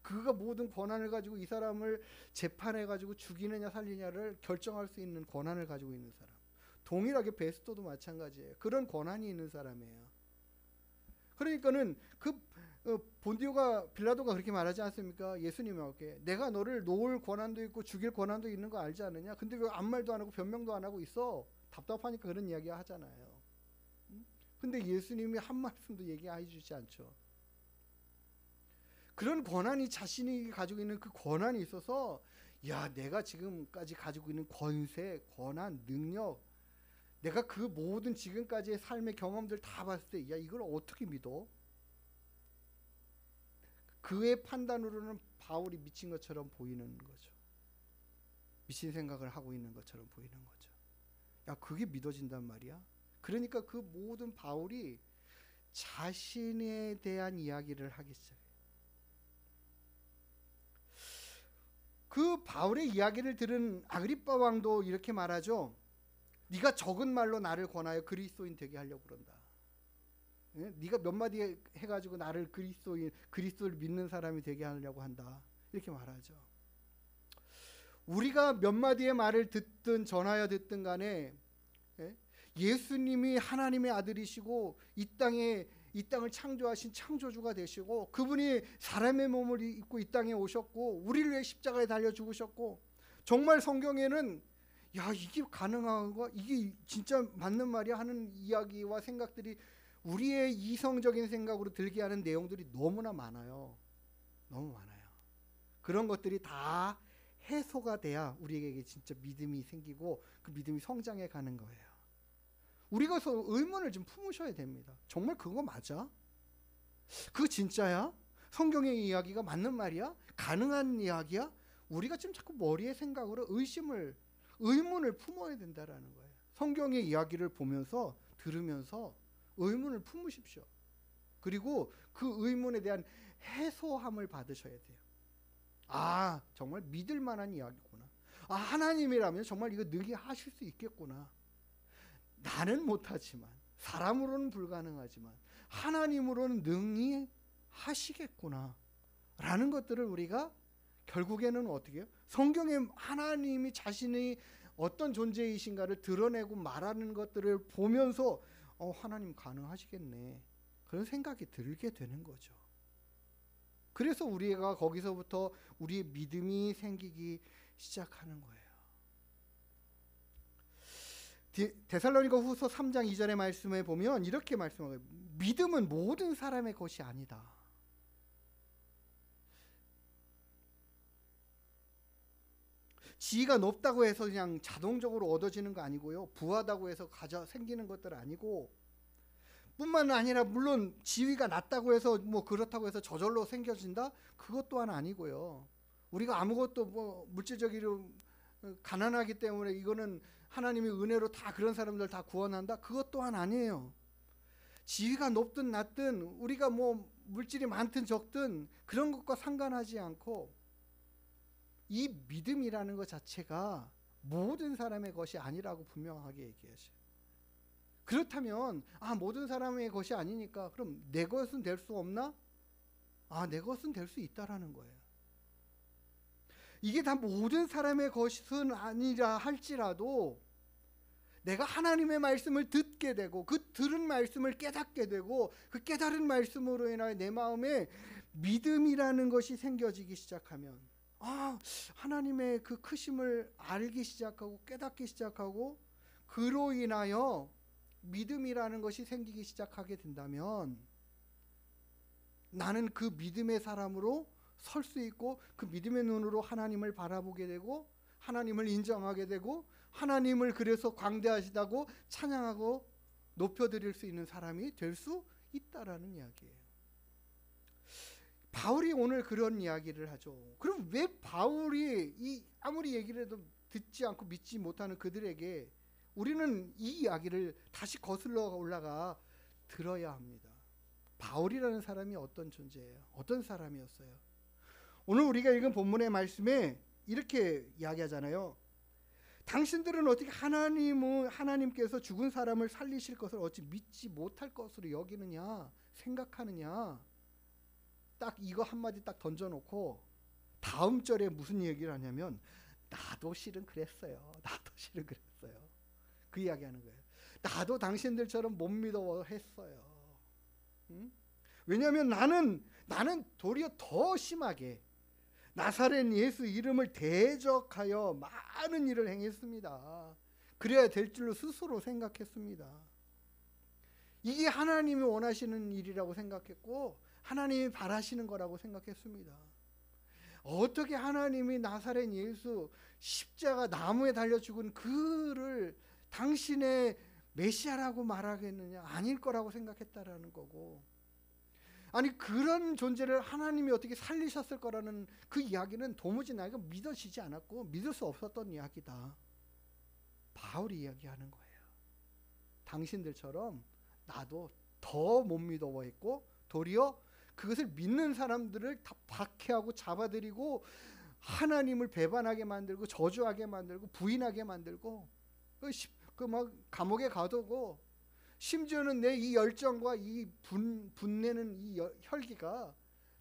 그가 모든 권한을 가지고 이 사람을 재판해가지고 죽이느냐 살리냐를 결정할 수 있는 권한을 가지고 있는 사람. 동일하게 베스도도 마찬가지예요. 그런 권한이 있는 사람이에요. 그러니까는 본디오가 빌라도가 그렇게 말하지 않습니까? 예수님에게 내가 너를 놓을 권한도 있고 죽일 권한도 있는 거 알지 않느냐? 근데 왜 아무 말도 안 하고 변명도 안 하고 있어? 답답하니까 그런 이야기 하잖아요. 근데 예수님이 한 말씀도 얘기해 주지 않죠. 그런 권한이, 자신이 가지고 있는 그 권한이 있어서, 야 내가 지금까지 가지고 있는 권세, 권한, 능력, 내가 그 모든 지금까지의 삶의 경험들 다 봤을 때, 야 이걸 어떻게 믿어? 그의 판단으로는 바울이 미친 것처럼 보이는 거죠. 미친 생각을 하고 있는 것처럼 보이는 거죠. 야 그게 믿어진단 말이야? 그러니까 그 모든 바울이 자신에 대한 이야기를 하기 시작해요. 그 바울의 이야기를 들은 아그리빠 왕도 이렇게 말하죠. 네가 적은 말로 나를 권하여 그리스도인 되게 하려고 그런다. 네가 몇 마디 해가지고 나를 그리스도를 믿는 사람이 되게 하려고 한다, 이렇게 말하죠. 우리가 몇 마디의 말을 듣든 전하여 듣든 간에 예수님이 하나님의 아들이시고 이 땅을 창조하신 창조주가 되시고, 그분이 사람의 몸을 입고 이 땅에 오셨고 우리를 위해 십자가에 달려 죽으셨고, 정말 성경에는 야 이게 가능한가, 이게 진짜 맞는 말이야 하는 이야기와 생각들이 우리의 이성적인 생각으로 들게 하는 내용들이 너무나 많아요. 너무 많아요. 그런 것들이 다 해소가 돼야 우리에게 진짜 믿음이 생기고 그 믿음이 성장해 가는 거예요. 우리가 의문을 좀 품으셔야 됩니다. 정말 그거 맞아? 그거 진짜야? 성경의 이야기가 맞는 말이야? 가능한 이야기야? 우리가 지금 자꾸 머리의 생각으로 의문을 품어야 된다라는 거예요. 성경의 이야기를 보면서 들으면서 의문을 품으십시오. 그리고 그 의문에 대한 해소함을 받으셔야 돼요. 아 정말 믿을 만한 이야기구나. 아 하나님이라면 정말 이거 능히 하실 수 있겠구나. 나는 못하지만 사람으로는 불가능하지만 하나님으로는 능히 하시겠구나 라는 것들을 우리가 결국에는 어떻게 해요? 성경에 하나님이 자신이 어떤 존재이신가를 드러내고 말하는 것들을 보면서 하나님 가능하시겠네 그런 생각이 들게 되는 거죠. 그래서 우리가 거기서부터 우리의 믿음이 생기기 시작하는 거예요. 데살로니가 후서 3장 2절의 말씀에 보면 이렇게 말씀하고요. 믿음은 모든 사람의 것이 아니다. 지위가 높다고 해서 그냥 자동적으로 얻어지는 거 아니고요. 부하다고 해서 생기는 것들 아니고 뿐만 아니라 물론 지위가 낮다고 해서 뭐 그렇다고 해서 저절로 생겨진다? 그것 또한 아니고요. 우리가 아무것도 뭐 물질적으로 가난하기 때문에 이거는 하나님의 은혜로 다 그런 사람들 다 구원한다? 그것 또한 아니에요. 지위가 높든 낮든 우리가 뭐 물질이 많든 적든 그런 것과 상관하지 않고 이 믿음이라는 것 자체가 모든 사람의 것이 아니라고 분명하게 얘기하셔요. 그렇다면 모든 사람의 것이 아니니까 그럼 내 것은 될 수 없나? 내 것은 될 수 있다라는 거예요. 이게 다 모든 사람의 것은 아니라 할지라도 내가 하나님의 말씀을 듣게 되고 그 들은 말씀을 깨닫게 되고 그 깨달은 말씀으로 인하여 내 마음에 믿음이라는 것이 생겨지기 시작하면 하나님의 그 크심을 알기 시작하고 깨닫기 시작하고 그로 인하여 믿음이라는 것이 생기기 시작하게 된다면 나는 그 믿음의 사람으로 설 수 있고 그 믿음의 눈으로 하나님을 바라보게 되고 하나님을 인정하게 되고 하나님을 그래서 광대하시다고 찬양하고 높여드릴 수 있는 사람이 될 수 있다라는 이야기예요. 바울이 오늘 그런 이야기를 하죠. 그럼 왜 바울이 아무리 얘기를 해도 듣지 않고 믿지 못하는 그들에게 우리는 이 이야기를 다시 거슬러 올라가 들어야 합니다. 바울이라는 사람이 어떤 존재예요? 어떤 사람이었어요? 오늘 우리가 읽은 본문의 말씀에 이렇게 이야기하잖아요. 당신들은 어떻게 하나님께서 죽은 사람을 살리실 것을 어찌 믿지 못할 것으로 여기느냐 생각하느냐. 딱 이거 한마디 딱 던져놓고 다음 절에 무슨 얘기를 하냐면 나도 실은 그랬어요. 나도 실은 그랬어요. 그 이야기하는 거예요. 나도 당신들처럼 못 믿어 했어요. 왜냐하면 나는 도리어 더 심하게 나사렛 예수 이름을 대적하여 많은 일을 행했습니다. 그래야 될 줄로 스스로 생각했습니다. 이게 하나님이 원하시는 일이라고 생각했고 하나님이 바라시는 거라고 생각했습니다. 어떻게 하나님이 나사렛 예수 십자가 나무에 달려 죽은 그를 당신의 메시아라고 말하겠느냐? 아닐 거라고 생각했다라는 거고, 아니 그런 존재를 하나님이 어떻게 살리셨을 거라는 그 이야기는 도무지 나이가 믿어지지 않았고 믿을 수 없었던 이야기다. 바울이 이야기하는 거예요. 당신들처럼 나도 더 못 믿어했고 도리어 그것을 믿는 사람들을 다 박해하고 잡아들이고 하나님을 배반하게 만들고 저주하게 만들고 부인하게 만들고 그 막 감옥에 가두고 심지어는 내 이 열정과 이 분내는 이 혈기가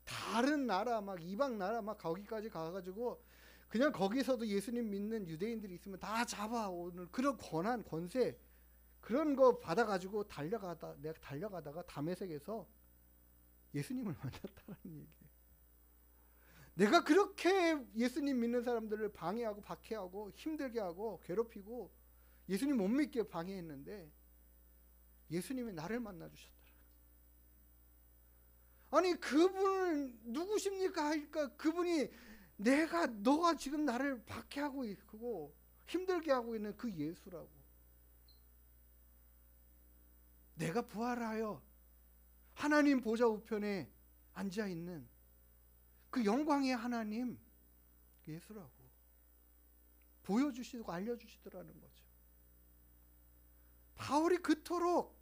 다른 나라 막 이방 나라 막 거기까지 가가지고 그냥 거기서도 예수님 믿는 유대인들이 있으면 다 잡아오는 그런 권한 권세 그런 거 받아가지고 내가 달려가다가 다메섹에서 예수님을 만났다는 얘기예요. 내가 그렇게 예수님 믿는 사람들을 방해하고 박해하고 힘들게 하고 괴롭히고 예수님 못 믿게 방해했는데 예수님이 나를 만나 주셨더라. 아니 그분을 누구십니까 하니까 그분이 너가 지금 나를 박해하고 있고 힘들게 하고 있는 그 예수라고. 내가 부활하여 하나님 보좌 우편에 앉아 있는 그 영광의 하나님 예수라고 보여주시고 알려주시더라는 거죠. 바울이 그토록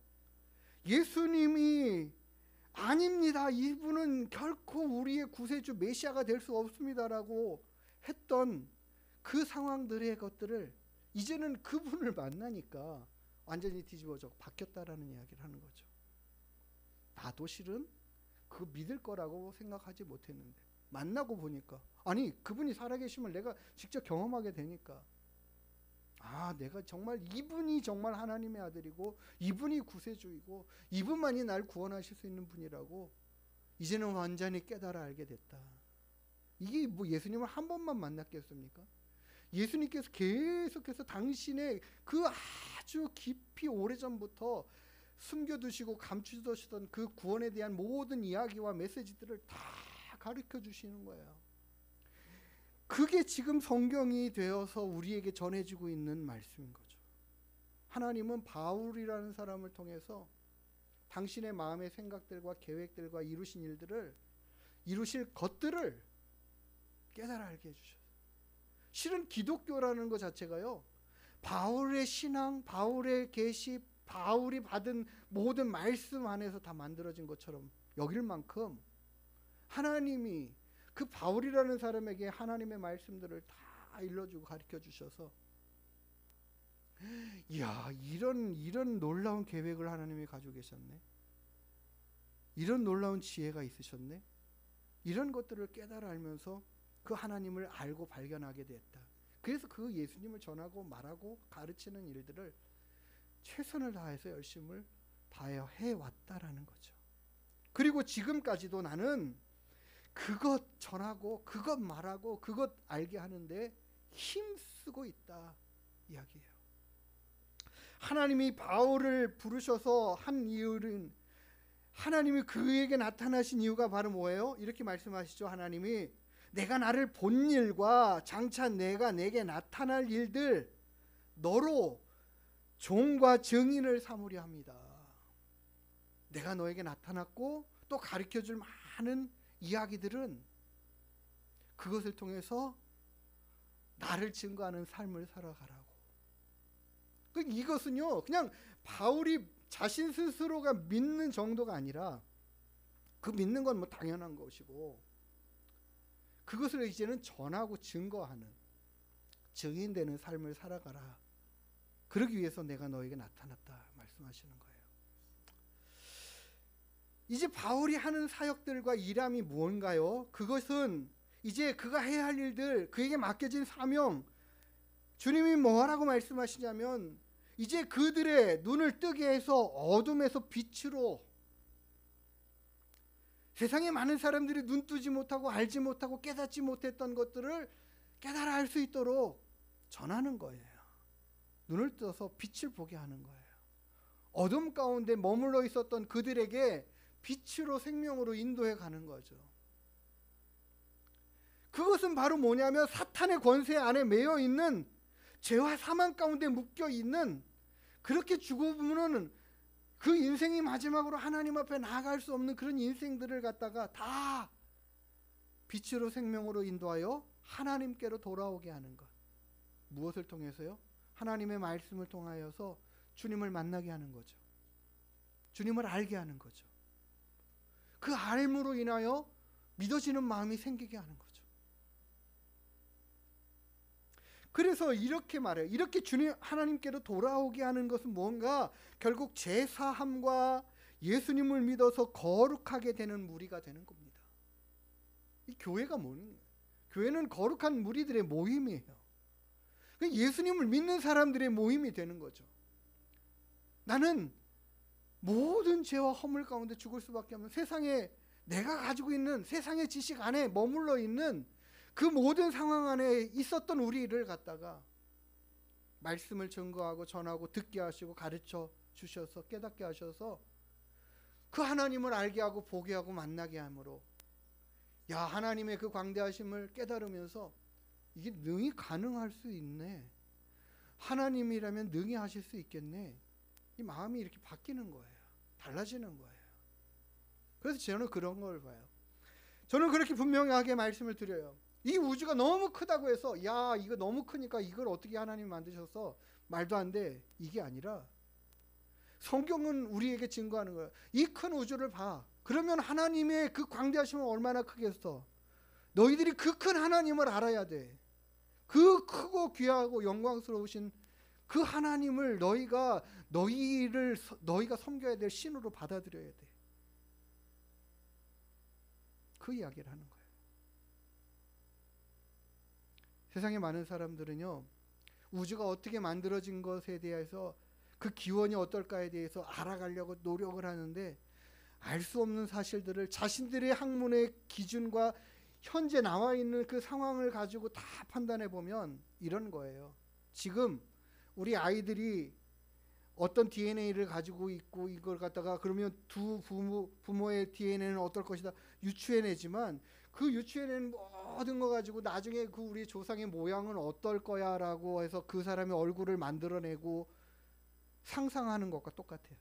예수님이 아닙니다. 이분은 결코 우리의 구세주 메시아가 될 수 없습니다라고 했던 그 상황들의 것들을 이제는 그분을 만나니까 완전히 뒤집어져 바뀌었다라는 이야기를 하는 거죠. 나도 실은 그거 믿을 거라고 생각하지 못했는데 만나고 보니까 아니 그분이 살아계심을 내가 직접 경험하게 되니까 내가 정말 이분이 정말 하나님의 아들이고 이분이 구세주이고 이분만이 날 구원하실 수 있는 분이라고 이제는 완전히 깨달아 알게 됐다. 이게 뭐 예수님을 한 번만 만났겠습니까? 예수님께서 계속해서 당신의 그 아주 깊이 오래전부터 숨겨두시고 감추두시던 그 구원에 대한 모든 이야기와 메시지들을 다 가르쳐 주시는 거예요. 그게 지금 성경이 되어서 우리에게 전해지고 있는 말씀인 거죠. 하나님은 바울이라는 사람을 통해서 당신의 마음의 생각들과 계획들과 이루신 일들을 이루실 것들을 깨달아 알게 해주셨어요. 실은 기독교라는 것 자체가요, 바울의 신앙, 바울의 계시, 바울이 받은 모든 말씀 안에서 다 만들어진 것처럼 여길 만큼 하나님이 그 바울이라는 사람에게 하나님의 말씀들을 다 일러주고 가르쳐 주셔서 이야, 이런 놀라운 계획을 하나님이 가지고 계셨네. 이런 놀라운 지혜가 있으셨네. 이런 것들을 깨달아 알면서 그 하나님을 알고 발견하게 됐다. 그래서 그 예수님을 전하고 말하고 가르치는 일들을 최선을 다해서 열심을 다해 해왔다라는 거죠. 그리고 지금까지도 나는 그것 전하고 그것 말하고 그것 알게 하는데 힘쓰고 있다 이야기예요. 하나님이 바울을 부르셔서 한 이유는 하나님이 그에게 나타나신 이유가 바로 뭐예요? 이렇게 말씀하시죠. 하나님이 내가 나를 본 일과 장차 내가 내게 나타날 일들 너로 종과 증인을 삼으려 합니다. 내가 너에게 나타났고 또 가르쳐줄 많은 이야기들은 그것을 통해서 나를 증거하는 삶을 살아가라고. 이것은요 그냥 바울이 자신 스스로가 믿는 정도가 아니라 그 믿는 건 뭐 당연한 것이고 그것을 이제는 전하고 증거하는 증인되는 삶을 살아가라. 그러기 위해서 내가 너에게 나타났다 말씀하시는 거예요. 이제 바울이 하는 사역들과 일함이 무언가요? 그것은 이제 그가 해야 할 일들, 그에게 맡겨진 사명, 주님이 뭐라고 말씀하시냐면 이제 그들의 눈을 뜨게 해서 어둠에서 빛으로 세상에 많은 사람들이 눈 뜨지 못하고 알지 못하고 깨닫지 못했던 것들을 깨달아 알 수 있도록 전하는 거예요. 눈을 떠서 빛을 보게 하는 거예요. 어둠 가운데 머물러 있었던 그들에게 빛으로 생명으로 인도해 가는 거죠. 그것은 바로 뭐냐면 사탄의 권세 안에 매여 있는 죄와 사망 가운데 묶여 있는 그렇게 죽어보면은 그 인생이 마지막으로 하나님 앞에 나아갈 수 없는 그런 인생들을 갖다가 다 빛으로 생명으로 인도하여 하나님께로 돌아오게 하는 것. 무엇을 통해서요? 하나님의 말씀을 통하여서 주님을 만나게 하는 거죠. 주님을 알게 하는 거죠. 그 알므로 인하여 믿어지는 마음이 생기게 하는 거죠. 그래서 이렇게 말해요. 이렇게 주님 하나님께로 돌아오게 하는 것은 뭔가 결국 제사함과 예수님을 믿어서 거룩하게 되는 무리가 되는 겁니다. 이 교회가 뭐냐? 교회는 거룩한 무리들의 모임이에요. 예수님을 믿는 사람들의 모임이 되는 거죠. 나는 모든 죄와 허물 가운데 죽을 수밖에 없는 세상에 내가 가지고 있는 세상의 지식 안에 머물러 있는 그 모든 상황 안에 있었던 우리를 갖다가 말씀을 증거하고 전하고 듣게 하시고 가르쳐 주셔서 깨닫게 하셔서 그 하나님을 알게 하고 보게 하고 만나게 함으로 야 하나님의 그 광대하심을 깨달으면서 이게 능히 가능할 수 있네. 하나님이라면 능히 하실 수 있겠네. 이 마음이 이렇게 바뀌는 거예요. 달라지는 거예요. 그래서 저는 그런 걸 봐요. 저는 그렇게 분명하게 말씀을 드려요. 이 우주가 너무 크다고 해서 야 이거 너무 크니까 이걸 어떻게 하나님 만드셔서 말도 안 돼. 이게 아니라 성경은 우리에게 증거하는 거예요. 이 큰 우주를 봐. 그러면 하나님의 그 광대하심은 얼마나 크겠어. 너희들이 그 큰 하나님을 알아야 돼. 그 크고 귀하고 영광스러우신 그 하나님을 너희가 섬겨야 될 신으로 받아들여야 돼. 그 이야기를 하는 거예요. 세상에 많은 사람들은요, 우주가 어떻게 만들어진 것에 대해서 그 기원이 어떨까에 대해서 알아가려고 노력을 하는데 알 수 없는 사실들을 자신들의 학문의 기준과 현재 나와 있는 그 상황을 가지고 다 판단해 보면 이런 거예요. 지금 우리 아이들이 어떤 DNA를 가지고 있고 이걸 갖다가 그러면 두 부모의 DNA는 어떨 것이다 유추해내지만 그 유추해낸 모든 거 가지고 나중에 그 우리 조상의 모양은 어떨 거야라고 해서 그 사람의 얼굴을 만들어내고 상상하는 것과 똑같아요.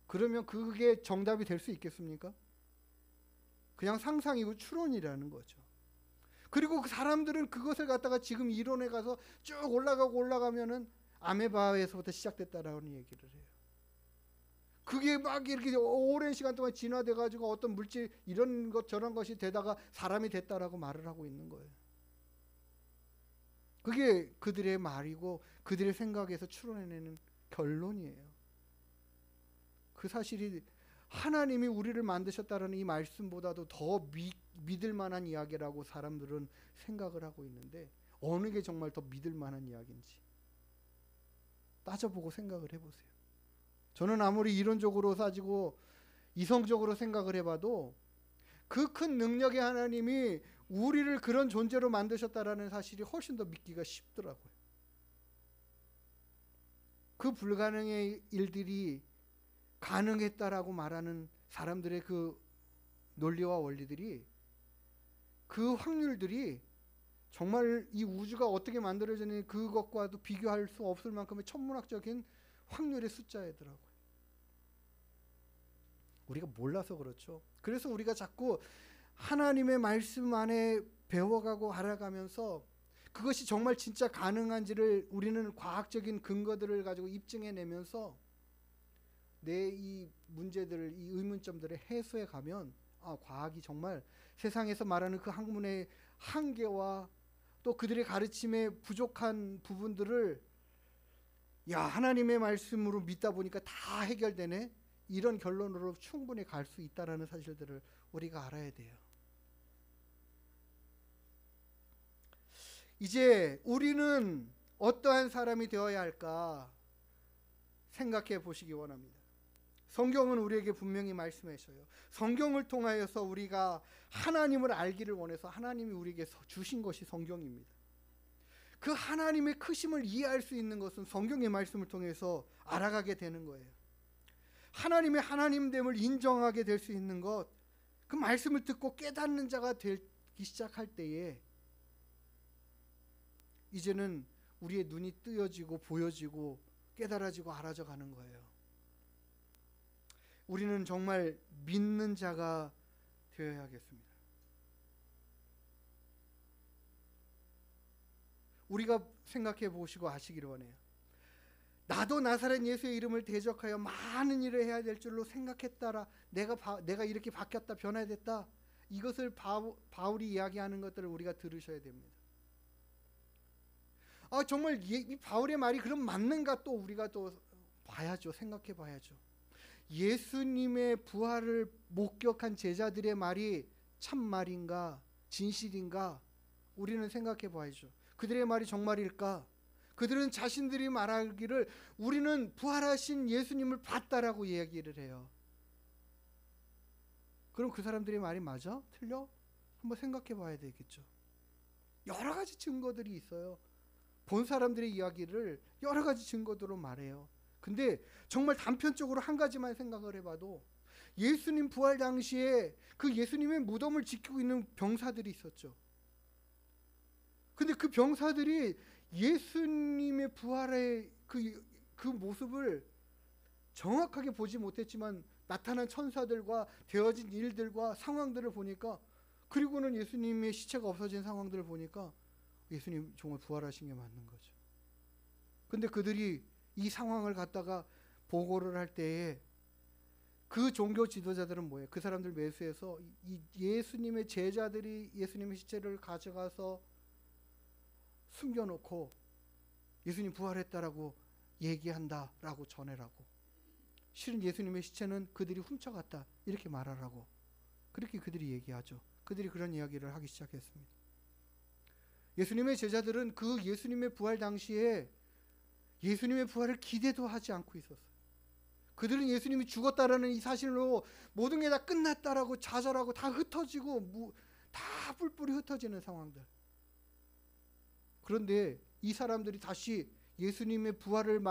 그러면 그게 정답이 될 수 있겠습니까? 그냥 상상이고 추론이라는 거죠. 그리고 그 사람들은 그것을 갖다가 지금 이론에 가서 쭉 올라가면은 아메바에서부터 시작됐다라는 얘기를 해요. 그게 막 이렇게 오랜 시간 동안 진화돼 가지고 어떤 물질 이런 것 저런 것이 되다가 사람이 됐다라고 말을 하고 있는 거예요. 그게 그들의 말이고 그들의 생각에서 추론해내는 결론이에요. 그 사실이 하나님이 우리를 만드셨다는 이 말씀보다도 더 믿을 만한 이야기라고 사람들은 생각을 하고 있는데 어느 게 정말 더 믿을 만한 이야기인지 따져보고 생각을 해보세요. 저는 아무리 이론적으로 따지고 이성적으로 생각을 해봐도 그 큰 능력의 하나님이 우리를 그런 존재로 만드셨다라는 사실이 훨씬 더 믿기가 쉽더라고요. 그 불가능의 일들이 가능했다라고 말하는 사람들의 그 논리와 원리들이 그 확률들이 정말 이 우주가 어떻게 만들어졌는지 그것과도 비교할 수 없을 만큼의 천문학적인 확률의 숫자이더라고요. 우리가 몰라서 그렇죠. 그래서 우리가 자꾸 하나님의 말씀 안에 배워가고 알아가면서 그것이 정말 진짜 가능한지를 우리는 과학적인 근거들을 가지고 입증해내면서 내 이 문제들을 이 의문점들을 해소해 가면 과학이 정말 세상에서 말하는 그 학문의 한계와 또 그들의 가르침에 부족한 부분들을 하나님의 말씀으로 믿다 보니까 다 해결되네 이런 결론으로 충분히 갈 수 있다라는 사실들을 우리가 알아야 돼요. 이제 우리는 어떠한 사람이 되어야 할까 생각해 보시기 원합니다. 성경은 우리에게 분명히 말씀하셔요. 성경을 통하여서 우리가 하나님을 알기를 원해서 하나님이 우리에게 주신 것이 성경입니다. 그 하나님의 크심을 이해할 수 있는 것은 성경의 말씀을 통해서 알아가게 되는 거예요. 하나님의 하나님됨을 인정하게 될 수 있는 것, 그 말씀을 듣고 깨닫는 자가 되기 시작할 때에 이제는 우리의 눈이 뜨여지고 보여지고 깨달아지고 알아져 가는 거예요. 우리는 정말 믿는 자가 되어야겠습니다. 우리가 생각해 보시고 아시기를 원해요. 나도 나사렛 예수의 이름을 대적하여 많은 일을 해야 될 줄로 생각했다라. 내가 이렇게 바뀌었다, 변화됐다. 이것을 바울이 이야기하는 것들을 우리가 들으셔야 됩니다. 정말 이 바울의 말이 그럼 맞는가 또 우리가 또 봐야죠. 생각해 봐야죠. 예수님의 부활을 목격한 제자들의 말이 참말인가 진실인가 우리는 생각해 봐야죠. 그들의 말이 정말일까? 그들은 자신들이 말하기를 우리는 부활하신 예수님을 봤다라고 이야기를 해요. 그럼 그 사람들의 말이 맞아? 틀려? 한번 생각해 봐야 되겠죠. 여러 가지 증거들이 있어요. 본 사람들의 이야기를 여러 가지 증거들로 말해요. 근데 정말 단편적으로 한 가지만 생각을 해봐도 예수님 부활 당시에 그 예수님의 무덤을 지키고 있는 병사들이 있었죠. 근데 그 병사들이 예수님의 부활의 그 모습을 정확하게 보지 못했지만 나타난 천사들과 되어진 일들과 상황들을 보니까 그리고는 예수님의 시체가 없어진 상황들을 보니까 예수님 정말 부활하신 게 맞는 거죠. 근데 그들이 이 상황을 갖다가 보고를 할 때에 그 종교 지도자들은 뭐예요? 그 사람들 매수해서 이 예수님의 제자들이 예수님의 시체를 가져가서 숨겨놓고 예수님 부활했다라고 얘기한다라고 전해라고. 실은 예수님의 시체는 그들이 훔쳐갔다 이렇게 말하라고. 그렇게 그들이 얘기하죠. 그들이 그런 이야기를 하기 시작했습니다. 예수님의 제자들은 그 예수님의 부활 당시에 예수님의 부활을 기대도 하지 않고 있었어요. 그들은 예수님이 죽었다라는 이 사실로 모든 게 다 끝났다라고 좌절하고 다 흩어지고 다 뿔뿔이 흩어지는 상황들. 그런데 이 사람들이 다시 예수님의 부활을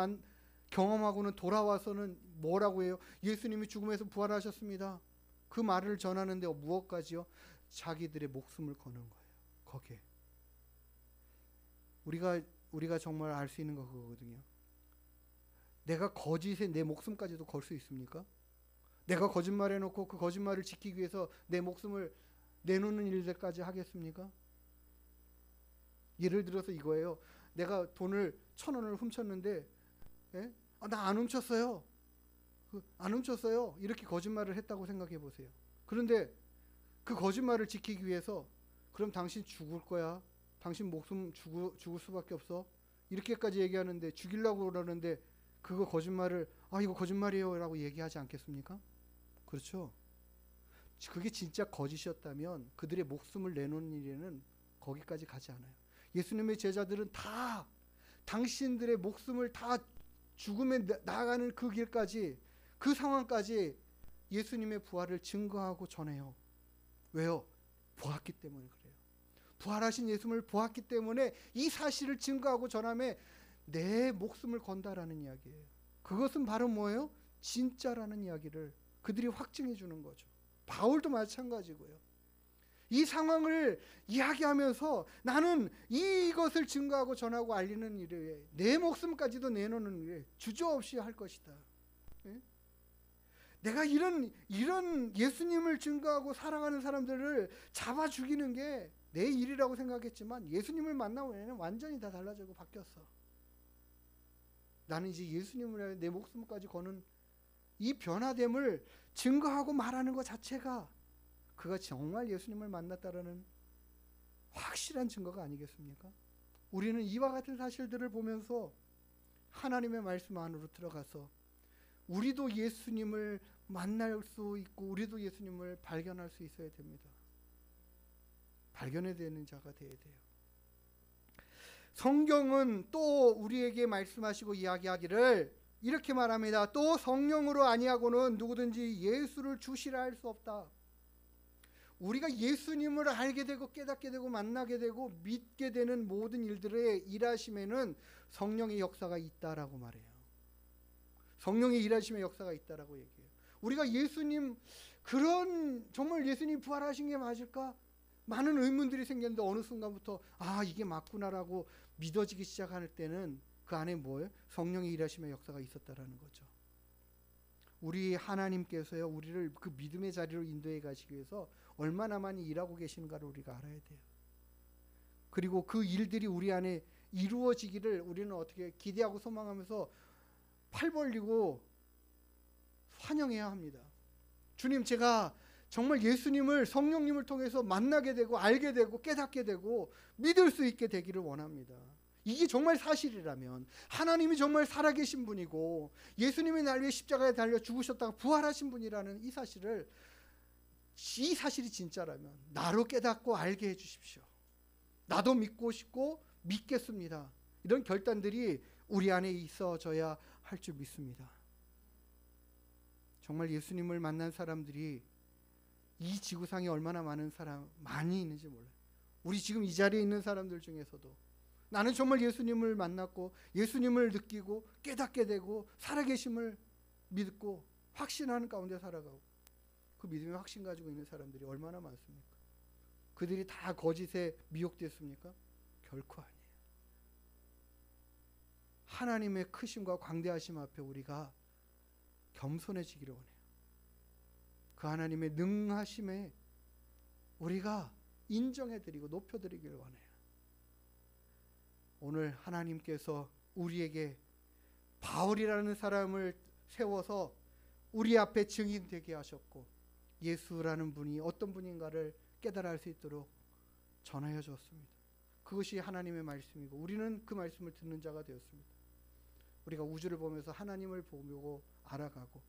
경험하고는 돌아와서는 뭐라고 해요? 예수님이 죽음에서 부활하셨습니다. 그 말을 전하는데 무엇까지요? 자기들의 목숨을 거는 거예요. 거기에. 우리가 정말 알 수 있는 거 그거거든요. 내가 거짓에 내 목숨까지도 걸 수 있습니까? 내가 거짓말해놓고 그 거짓말을 지키기 위해서 내 목숨을 내놓는 일들까지 하겠습니까? 예를 들어서 이거예요. 내가 돈을 1,000원을 훔쳤는데, 예? 나 안 훔쳤어요. 안 훔쳤어요. 이렇게 거짓말을 했다고 생각해 보세요. 그런데 그 거짓말을 지키기 위해서 그럼 당신 죽을 거야. 당신 목숨 죽을 수밖에 없어. 이렇게까지 얘기하는데 죽이려고 그러는데 그거 거짓말을 이거 거짓말이에요 라고 얘기하지 않겠습니까? 그렇죠. 그게 진짜 거짓이었다면 그들의 목숨을 내놓는 일에는 거기까지 가지 않아요. 예수님의 제자들은 다 당신들의 목숨을 다 죽음에 나아가는 그 길까지, 그 상황까지 예수님의 부활을 증거하고 전해요. 왜요? 보았기 때문에 그래요. 부활하신 예수님을 보았기 때문에 이 사실을 증거하고 전함에 내 목숨을 건다라는 이야기예요. 그것은 바로 뭐예요? 진짜라는 이야기를 그들이 확증해 주는 거죠. 바울도 마찬가지고요. 이 상황을 이야기하면서 나는 이것을 증거하고 전하고 알리는 일에 내 목숨까지도 내놓는 일에 주저없이 할 것이다. 예? 내가 이런 예수님을 증거하고 사랑하는 사람들을 잡아 죽이는 게 내 일이라고 생각했지만 예수님을 만나고 나면 완전히 다 달라지고 바뀌었어. 나는 이제 예수님을 위해 내 목숨까지 거는 이 변화됨을 증거하고 말하는 것 자체가 그가 정말 예수님을 만났다라는 확실한 증거가 아니겠습니까? 우리는 이와 같은 사실들을 보면서 하나님의 말씀 안으로 들어가서 우리도 예수님을 만날 수 있고 우리도 예수님을 발견할 수 있어야 됩니다. 발견해야 되는 자가 되어야 돼요. 성경은 또 우리에게 말씀하시고 이야기하기를 이렇게 말합니다. 또 성령으로 아니하고는 누구든지 예수를 주시라 할 수 없다. 우리가 예수님을 알게 되고 깨닫게 되고 만나게 되고 믿게 되는 모든 일들의 일하심에는 성령의 역사가 있다라고 말해요. 성령의 일하심의 역사가 있다라고 얘기해요. 우리가 예수님 정말 예수님 부활하신 게 맞을까? 많은 의문들이 생겼는데 어느 순간부터 이게 맞구나라고 믿어지기 시작할 때는 그 안에 뭐예요? 성령의 일하심의 역사가 있었다라는 거죠. 우리 하나님께서요 우리를 그 믿음의 자리로 인도해 가시기 위해서 얼마나 많이 일하고 계시는가를 우리가 알아야 돼요. 그리고 그 일들이 우리 안에 이루어지기를 우리는 어떻게 기대하고 소망하면서 팔 벌리고 환영해야 합니다. 주님, 제가 정말 예수님을 성령님을 통해서 만나게 되고 알게 되고 깨닫게 되고 믿을 수 있게 되기를 원합니다. 이게 정말 사실이라면 하나님이 정말 살아계신 분이고 예수님이 날 위해 십자가에 달려 죽으셨다가 부활하신 분이라는 이 사실이 진짜라면 나로 깨닫고 알게 해주십시오. 나도 믿고 싶고 믿겠습니다. 이런 결단들이 우리 안에 있어져야 할 줄 믿습니다. 정말 예수님을 만난 사람들이 이 지구상에 얼마나 많이 있는지 몰라요. 우리 지금 이 자리에 있는 사람들 중에서도 나는 정말 예수님을 만났고 예수님을 느끼고 깨닫게 되고 살아계심을 믿고 확신하는 가운데 살아가고 그 믿음의 확신 가지고 있는 사람들이 얼마나 많습니까? 그들이 다 거짓에 미혹됐습니까? 결코 아니에요. 하나님의 크심과 광대하심 앞에 우리가 겸손해지기를 원해요. 그 하나님의 능하심에 우리가 인정해드리고 높여드리기를 원해요. 오늘 하나님께서 우리에게 바울이라는 사람을 세워서 우리 앞에 증인되게 하셨고 예수라는 분이 어떤 분인가를 깨달아 알 수 있도록 전하여 주었습니다. 그것이 하나님의 말씀이고 우리는 그 말씀을 듣는 자가 되었습니다. 우리가 우주를 보면서 하나님을 보고 알아가고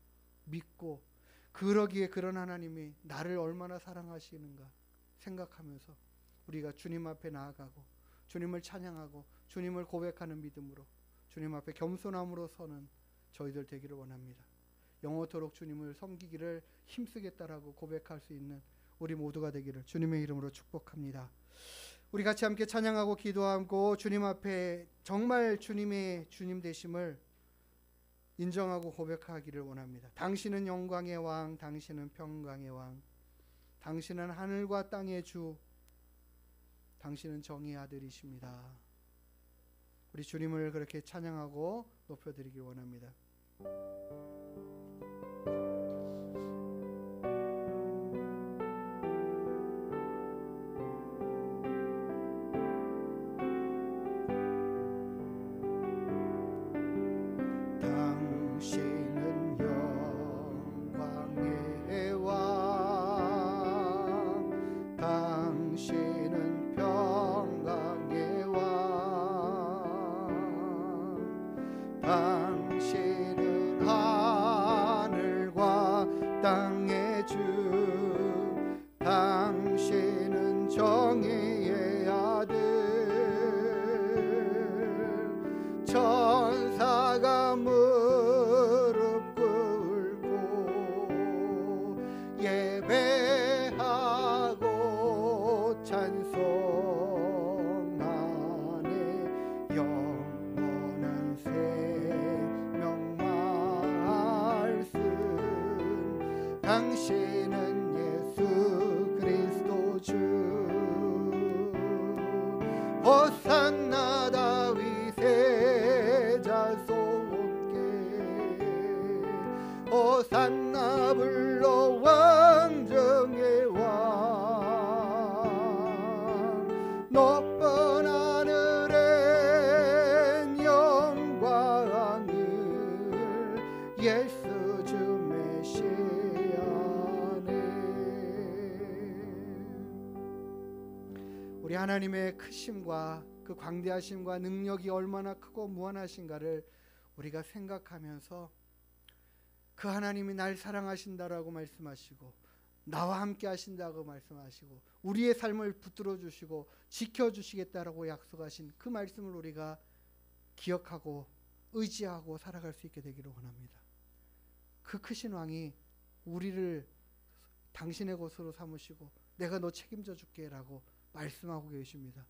믿고, 그러기에 그런 하나님이 나를 얼마나 사랑하시는가 생각하면서 우리가 주님 앞에 나아가고 주님을 찬양하고 주님을 고백하는 믿음으로 주님 앞에 겸손함으로 서는 저희들 되기를 원합니다. 영원토록 주님을 섬기기를 힘쓰겠다라고 고백할 수 있는 우리 모두가 되기를 주님의 이름으로 축복합니다. 우리 같이 함께 찬양하고 기도하고 주님 앞에 정말 주님의 주님 되심을 인정하고 고백하기를 원합니다. 당신은 영광의 왕, 당신은 평강의 왕, 당신은 하늘과 땅의 주, 당신은 정의의 아들이십니다. 우리 주님을 그렇게 찬양하고 높여드리길 원합니다. 당신은 영광의 왕, 당신은 평강의 왕, 당신은 하늘과 땅의 주, 당신은 정의의 아들, 천사가 무릎 꿇고 예배하고 찬송하네. 영원한 생명 말씀, 당신은 예수 그리스도 주. 호산나 다윗의 자손께, 호산나 불러 왕정의 왕. 높은 하늘엔 영광을 예수 주 메시아네. 우리 하나님의 크심과 그 광대하심과 능력이 얼마나 크고 무한하신가를 우리가 생각하면서 그 하나님이 날 사랑하신다라고 말씀하시고 나와 함께 하신다고 말씀하시고 우리의 삶을 붙들어 주시고 지켜주시겠다라고 약속하신 그 말씀을 우리가 기억하고 의지하고 살아갈 수 있게 되기를 원합니다. 그 크신 왕이 우리를 당신의 것으로 삼으시고 내가 너 책임져 줄게 라고 말씀하고 계십니다.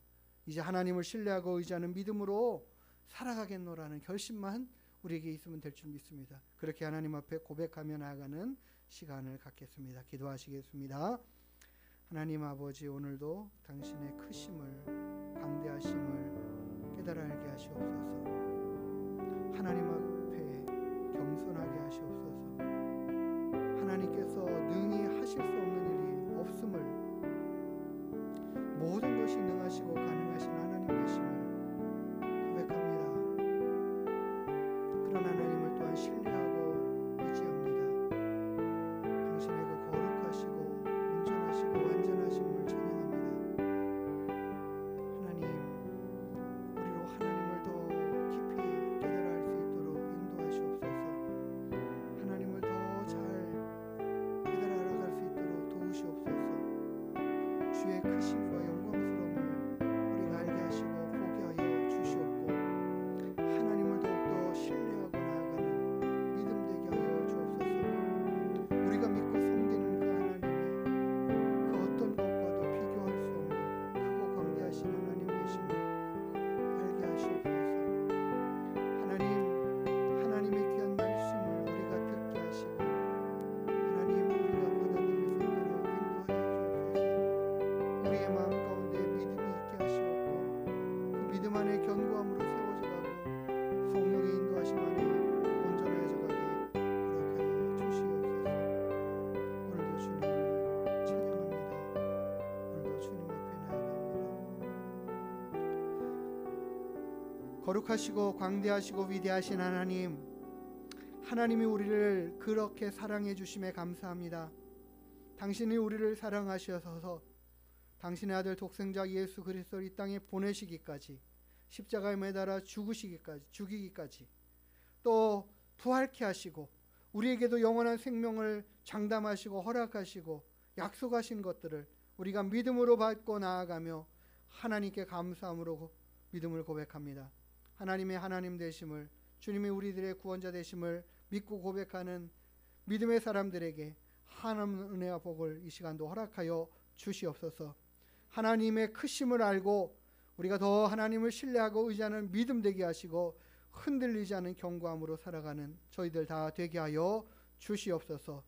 이제 하나님을 신뢰하고 의지하는 믿음으로 살아가겠노라는 결심만 우리에게 있으면 될 줄 믿습니다. 그렇게 하나님 앞에 고백하며 나아가는 시간을 갖겠습니다. 기도하시겠습니다. 하나님 아버지, 오늘도 당신의 크심을, 광대하심을 깨달아 알게 하시옵소서. 하나님 앞에 겸손하게 하시옵소서. 하나님께서 능히 하실 수 없는 일이 없음을, 모든 것이 능하시고 가능하신 하나님 되심을 고백합니다. 그런 하나님을 또한 신뢰하고 의지합니다. 당신의 그 거룩하시고 온전하시고 완전하심을 찬양합니다. 하나님, 우리로 하나님을 더 깊이 깨달아 알 수 있도록 인도하시옵소서. 하나님을 더 잘 깨달아 알아갈 수 있도록 도우시옵소서. 주의 크심과 영광스러움을 우리가 알게 하시고 보게 하여 주시옵고, 하나님을 더욱더 신뢰하고 나아가는 믿음 되게 하여 주옵소서. 우리가 믿고 섬기는 그 하나님이 그 어떤 것과도 비교할 수 없는 크고 광대하신 하나님 되심을 알게 하시옵소서. 하나님, 하나님의 귀한 말씀을 우리가 듣게 하시고 하나님, 우리가 받아들일 수 있도록 인도하여 주옵소서. 우리의 마음 가운데 믿음이 있게 하시옵고 그 믿음 안에 견고함으로 세워져 가고 성령의 인도하심 안에 온전해져 가게 허락하여 주시옵소서. 오늘도 주님을 찬양합니다. 오늘도 주님 앞에 나아갑니다. 거룩하시고 광대하시고 위대하신 하나님, 하나님이 우리를 그렇게 사랑해 주심에 감사합니다. 당신이 우리를 사랑하셔서 당신의 아들 독생자 예수 그리스도를 이 땅에 보내시기까지, 십자가에 매달아 죽이기까지, 또 부활케 하시고 우리에게도 영원한 생명을 장담하시고 허락하시고 약속하신 것들을 우리가 믿음으로 받고 나아가며 하나님께 감사함으로 믿음을 고백합니다. 하나님의 하나님 되심을, 주님이 우리들의 구원자 되심을 믿고 고백하는 믿음의 사람들에게 하나님의 은혜와 복을 이 시간도 허락하여 주시옵소서. 하나님의 크심을 알고 우리가 더 하나님을 신뢰하고 의지하는 믿음 되게 하시고 흔들리지 않은 견고함으로 살아가는 저희들 다 되게 하여 주시옵소서.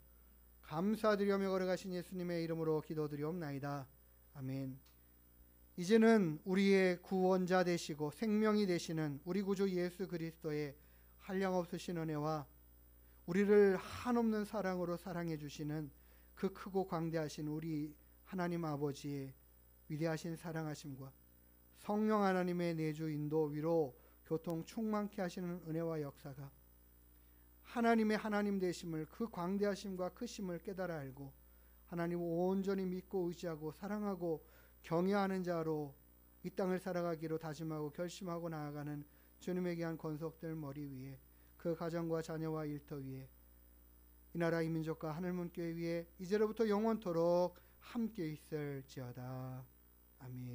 감사드리며 걸어가신 예수님의 이름으로 기도드리옵나이다. 아멘. 이제는 우리의 구원자 되시고 생명이 되시는 우리 구주 예수 그리스도의 한량없으신 은혜와 우리를 한없는 사랑으로 사랑해 주시는 그 크고 광대하신 우리 하나님 아버지의 위대하신 사랑하심과 성령 하나님의 내주 인도 위로 교통 충만케 하시는 은혜와 역사가 하나님의 하나님 되심을, 그 광대하심과 크심을 깨달아 알고 하나님을 온전히 믿고 의지하고 사랑하고 경외하는 자로 이 땅을 살아가기로 다짐하고 결심하고 나아가는 주님의 귀한 권속들 머리 위에, 그 가정과 자녀와 일터 위에, 이 나라 이 민족과 하늘문교회 위에 이제로부터 영원토록 함께 있을지어다. 아멘.